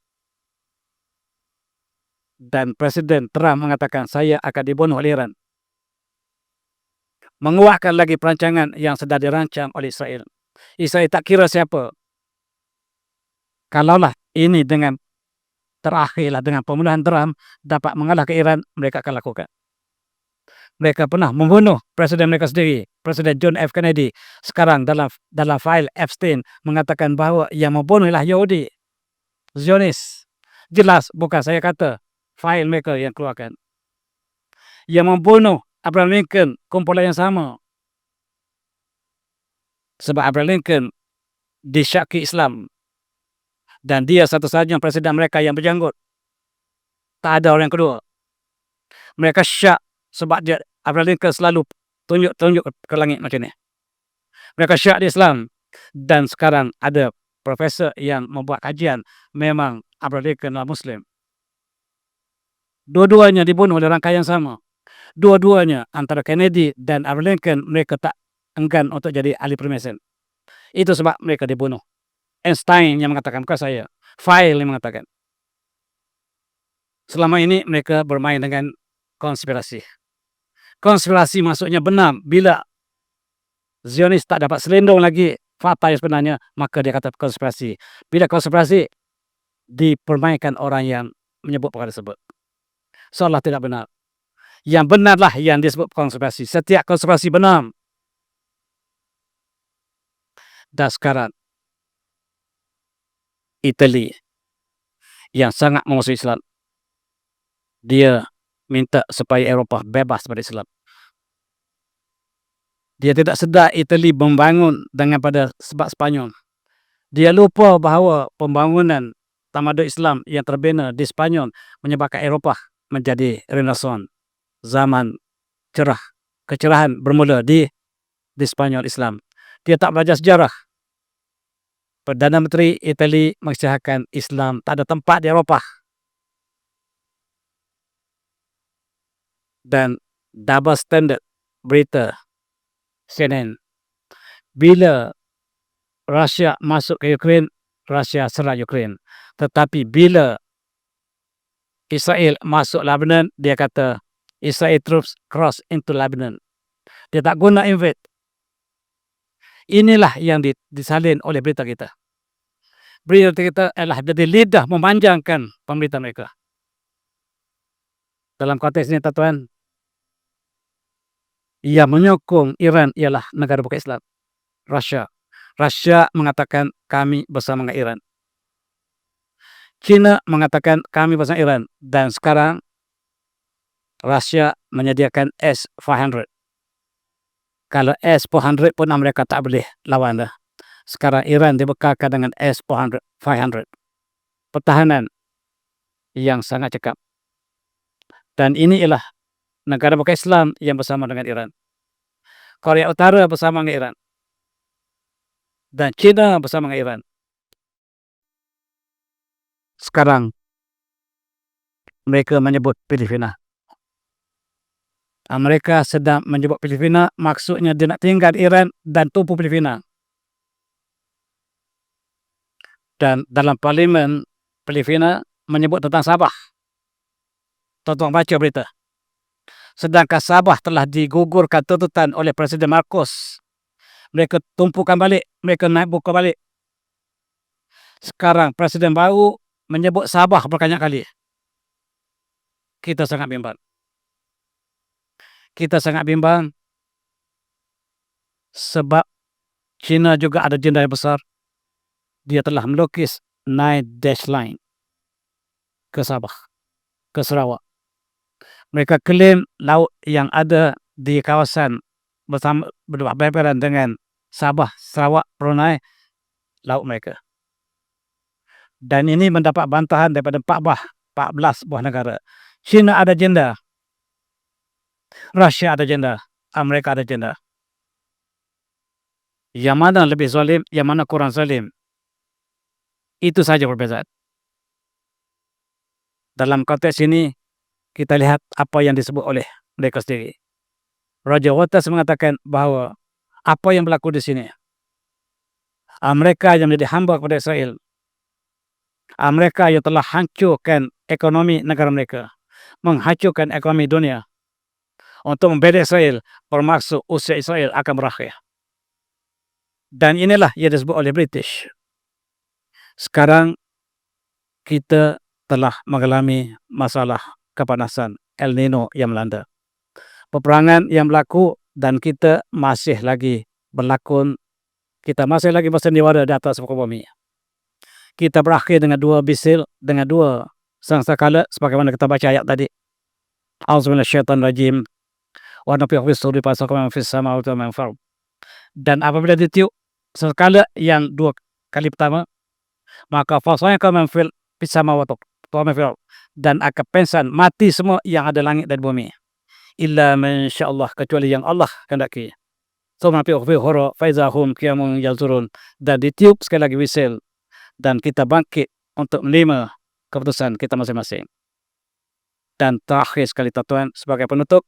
Dan Presiden Trump mengatakan saya akan dibunuh oleh Iran. Menguatkan lagi perancangan yang sedang dirancang oleh Israel. Israel tak kira siapa. Kalaulah ini dengan terakhirlah dengan pembunuhan Trump dapat mengalahkan Iran, mereka akan lakukan. Mereka pernah membunuh presiden mereka sendiri, Presiden John F. Kennedy. Sekarang dalam fail Epstein mengatakan bahawa yang membunuh ialah Yahudi, Zionis. Jelas, bukan saya kata, fail mereka yang keluarkan. Yang membunuh Abraham Lincoln, kumpulan yang sama. Sebab Abraham Lincoln disyaki Islam. Dan dia satu-satunya presiden mereka yang berjanggut. Tak ada orang yang kedua. Mereka syak sebab dia Abraham Lincoln selalu tunjuk ke langit macam ni. Mereka syak di Islam. Dan sekarang ada profesor yang membuat kajian, memang Abraham Lincoln adalah Muslim. Dua-duanya dibunuh oleh rangkaian sama. Dua-duanya antara Kennedy dan Abraham Lincoln, mereka tak enggan untuk jadi ahli Freemason. Itu sebab mereka dibunuh. Einstein yang mengatakan, bukan saya. File yang mengatakan. Selama ini mereka bermain dengan konspirasi. Konspirasi maksudnya benar. Bila Zionis tak dapat selindung lagi fakta yang sebenarnya, maka dia kata konspirasi. Bila konspirasi, dipermainkan orang yang menyebut perkara tersebut. Seolah tidak benar. Yang benarlah yang disebut konspirasi. Setiap konspirasi benar. Dan sekarang Italy yang sangat memusuhi Islam, dia minta supaya Eropah bebas dari Islam. Dia tidak sedar Italy membangun dengan pada sebab Spanyol. Dia lupa bahawa pembangunan tamadun Islam yang terbina di Spanyol menyebabkan Eropah menjadi Renaissance. Zaman cerah, kecerahan bermula di Spanyol Islam. Dia tak belajar sejarah. Perdana Menteri Italy mengisytiharkan Islam tak ada tempat di Eropah. Dan double standard berita CNN. Bila Rusia masuk ke Ukraine, Rusia serang Ukraine. Tetapi bila Israel masuk Lebanon, dia kata Israel troops cross into Lebanon. Dia tak guna invade. Inilah yang disalin oleh berita kita. Beliau kita adalah jadi lidah memanjangkan pemerintah mereka. Dalam konteks ini tuan, yang menyokong Iran ialah negara bukan Islam, Rusia. Rusia mengatakan kami bersama dengan Iran. China mengatakan kami bersama Iran. Dan sekarang Rusia menyediakan S-400. Kalau S-400 pun mereka tak boleh lawan dah. Sekarang Iran dibekalkan dengan S-500. Pertahanan yang sangat cekap. Dan ini ialah negara bukan Islam yang bersama dengan Iran. Korea Utara bersama dengan Iran. Dan China bersama dengan Iran. Sekarang mereka menyebut Filipina. Mereka sedang menyebut Filipina, maksudnya dia nak tinggal Iran dan tumpu Filipina. Dan dalam parlimen Filipina menyebut tentang Sabah. Tuan-tuan baca berita. Sedangkan Sabah telah digugurkan tuntutan oleh Presiden Marcos. Mereka tumpukan balik, mereka naik buka balik. Sekarang Presiden baru menyebut Sabah berbanyak kali. Kita sangat bimbang. Kita sangat bimbang sebab China juga ada agenda yang besar. Dia telah melukis 9 dash line ke Sabah, ke Sarawak. Mereka klaim laut yang ada di kawasan bersama berberan dengan Sabah, Sarawak, Brunei, laut mereka. Dan ini mendapat bantahan daripada 14 buah negara. China ada agenda, Rusia ada agenda, Amerika ada agenda. Yang mana lebih zalim, yang mana kurang zalim, itu saja perbezaan. Dalam konteks ini, kita lihat apa yang disebut oleh mereka sendiri. Raja Waters mengatakan bahawa apa yang berlaku di sini, mereka yang menjadi hamba kepada Israel, mereka yang telah hancurkan ekonomi negara mereka, menghancurkan ekonomi dunia untuk membela Israel, bermaksud usia Israel akan berakhir. Dan inilah yang disebut oleh British. Sekarang kita telah mengalami masalah kepanasan El Nino yang melanda. Peperangan yang berlaku dan kita masih lagi berlakon. Kita masih lagi bersandiwara di atas muka bumi. Kita berakhir dengan 2 bisil, dengan 2 sangkakala sebagaimana kita baca ayat tadi. Auzubillahiminasyaitonirrajim. Wa nafikhu fis-suri fasaqama man fis samawati wa man fil ardh. Dan apabila ditiup sekali yang 2 kali pertama, maka fasaqa man fis samawati wa man fil ardh, dan akan pensan mati semua yang ada langit dan bumi. Illa man sya'allah, kecuali yang Allah kehendaki. Tsumma nafikhu fihi ukhra fa idza hum qiyamun yanzurun. Dan ditiup sekali lagi whistle dan kita bangkit untuk menerima keputusan kita masing-masing. Dan terakhir sekali tuan, sebagai penutup,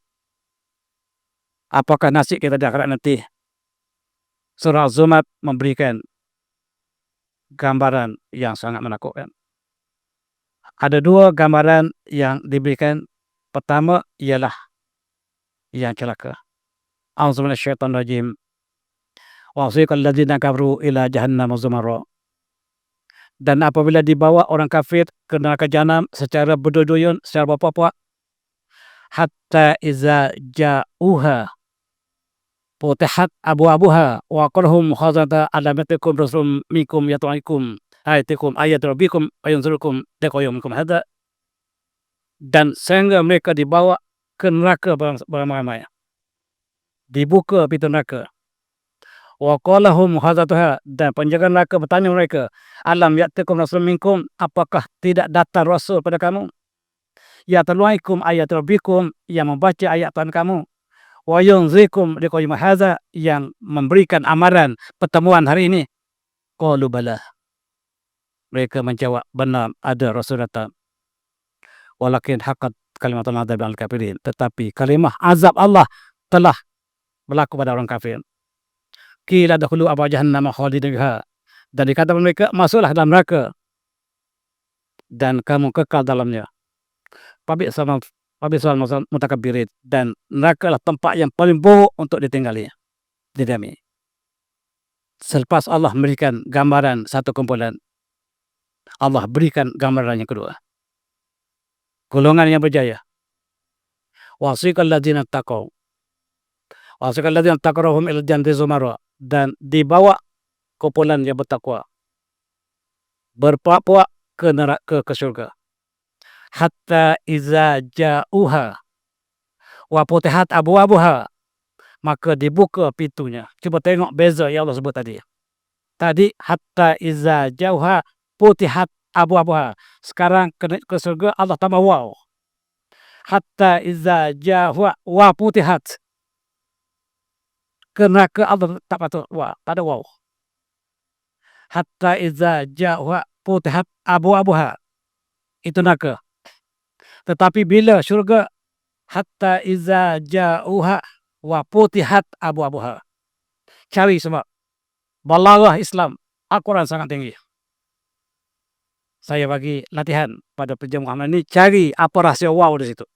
apakah nasib kita di akhirat nanti? Surah Az-Zumar memberikan gambaran yang sangat menakutkan. Ada 2 gambaran yang diberikan. Pertama ialah yang celaka. Auzubillahiminasyaitonirrajim. Wa wasiqal ladzina kafaru ila jahannam zumara. Dan apabila dibawa orang kafir ke neraka jahanam secara berduyun, secara berpuak-puak, hatta iza ja'uha futihat abwabuha wa qulhum khazanata alam yatikum rasulun minkum yatlu'ikum ayatikum ayat rabbikum ayunzurukum liqayyumikum hadza. Dan sehingga mereka dibawa ke neraka beramai-ramai. Dibuka pintu neraka. Wa qalahum khazatuha, dan penjaga neraka bertanya mereka, alam ya'tikum rasulun minkum, apakah tidak datang rasul pada kamu? Yatlu'ikum ayat rabbikum, yang membaca ayat Tuhan kamu. Wa yunzikum liqayyim hadza, yang memberikan amaran pertemuan hari ini. Qalu bala. Mereka menjawab, benar ada rasul datang. Walakin haqqat kalimatul adzab 'alal kafirin, tetapi kalimah azab Allah telah berlaku pada orang kafir. Qila dakhulu aba jahannam khalidin fiha, dan dikatakan mereka, masuklah dalam neraka dan kamu kekal dalamnya. Fabi'sal mutakabbirin, dan neraka adalah tempat yang paling buruk untuk ditinggali, didiami. Selepas Allah memberikan gambaran satu kumpulan, Allah berikan gambaran yang kedua. Golongan yang berjaya. Wasiqal ladzina taqaw. Wasiqal ladzina taqaw rabbahum ilal jannati zumara. Dan dibawa kumpulan yang bertakwa berpuak-puak ke surga. Hatta iza ja'uha wa futihat abwabuha, maka dibuka pintunya. Coba tengok beza yang Allah sebut tadi. Tadi hatta iza ja'uha futihat abwabuha. Sekarang ke surga Allah tambah wow. Hatta iza ja'uha wa futihat. Ke neraka Allah tak patut wow, tak ada wow. Hatta iza ja'uha futihat abwabuha. Itu neraka. Tetapi bila surga, hatta iza ja'uha wa futihat abwabuha. Cari semua. Balaghah Islam, Al-Quran sangat tinggi. Saya bagi latihan pada penjam Muhammad ini, cari apa rahsia wow di situ.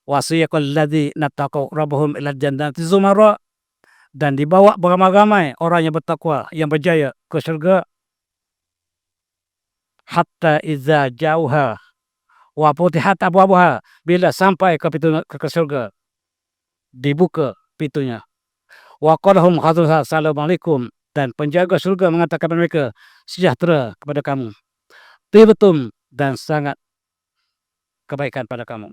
Wasiqal ladzina taqaw rabbahum ilal jannati zumara, dan dibawa beramai-ramai orang yang bertakwa, yang berjaya ke surga. Hatta iza ja'uha wa futihat abwabuha, bila sampai ke pintu ke surga, dibuka pintunya. Wa qadhum khadruha assalamualaikum, dan penjaga surga mengatakan kepada mereka, sejahtera kepada kamu, tibtum, dan sangat kebaikan pada kamu.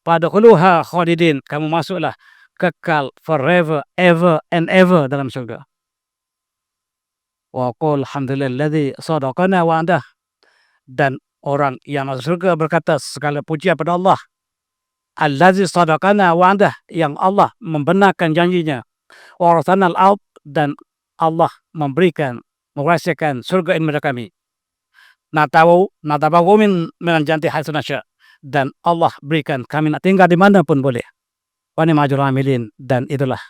Fadkhuluha khalidin, kamu masuklah kekal forever, ever and ever dalam surga. Wa qul alhamdulilladzi sadaqana wa'dah, dan orang yang masuk surga berkata segala pujian pada Allah, allazi sadaqana wa'dah, yang Allah membenarkan janjinya, wa rasanal ard, dan Allah memberikan, merahsiakan surga ini kepada kami. Natabawu min janti haitsu nasya, dan Allah berikan kami nak tinggal dimanapun boleh. Wa ni'mal ajrul amilin, dan itulah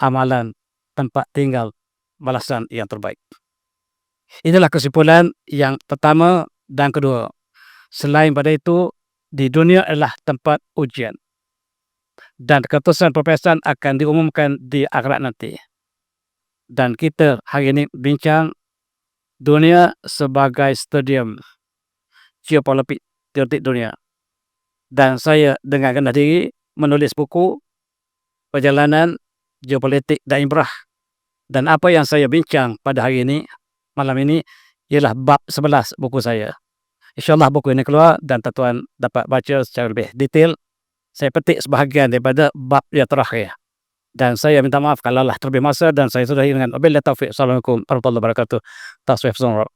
amalan tempat tinggal balasan yang terbaik. Inilah kesimpulan yang pertama dan kedua. Selain pada itu, di dunia adalah tempat ujian, dan keputusan perpisahan akan diumumkan di akhirat nanti. Dan kita hari ini bincang dunia sebagai stadium geopolitik dunia. Dan saya dengan rendah diri menulis buku perjalanan geopolitik dan ibrah. Dan apa yang saya bincang pada hari ini, malam ini, ialah bab 11 buku saya. InsyaAllah buku ini keluar dan tuan-tuan dapat baca secara lebih detail. Saya petik sebahagian daripada bab yang terakhir. Dan saya minta maaf kalau lah terlebih masa, dan saya sudahi dengan wabillahi taufiq. Assalamualaikum warahmatullahi wabarakatuh. Tasawuf Zonro.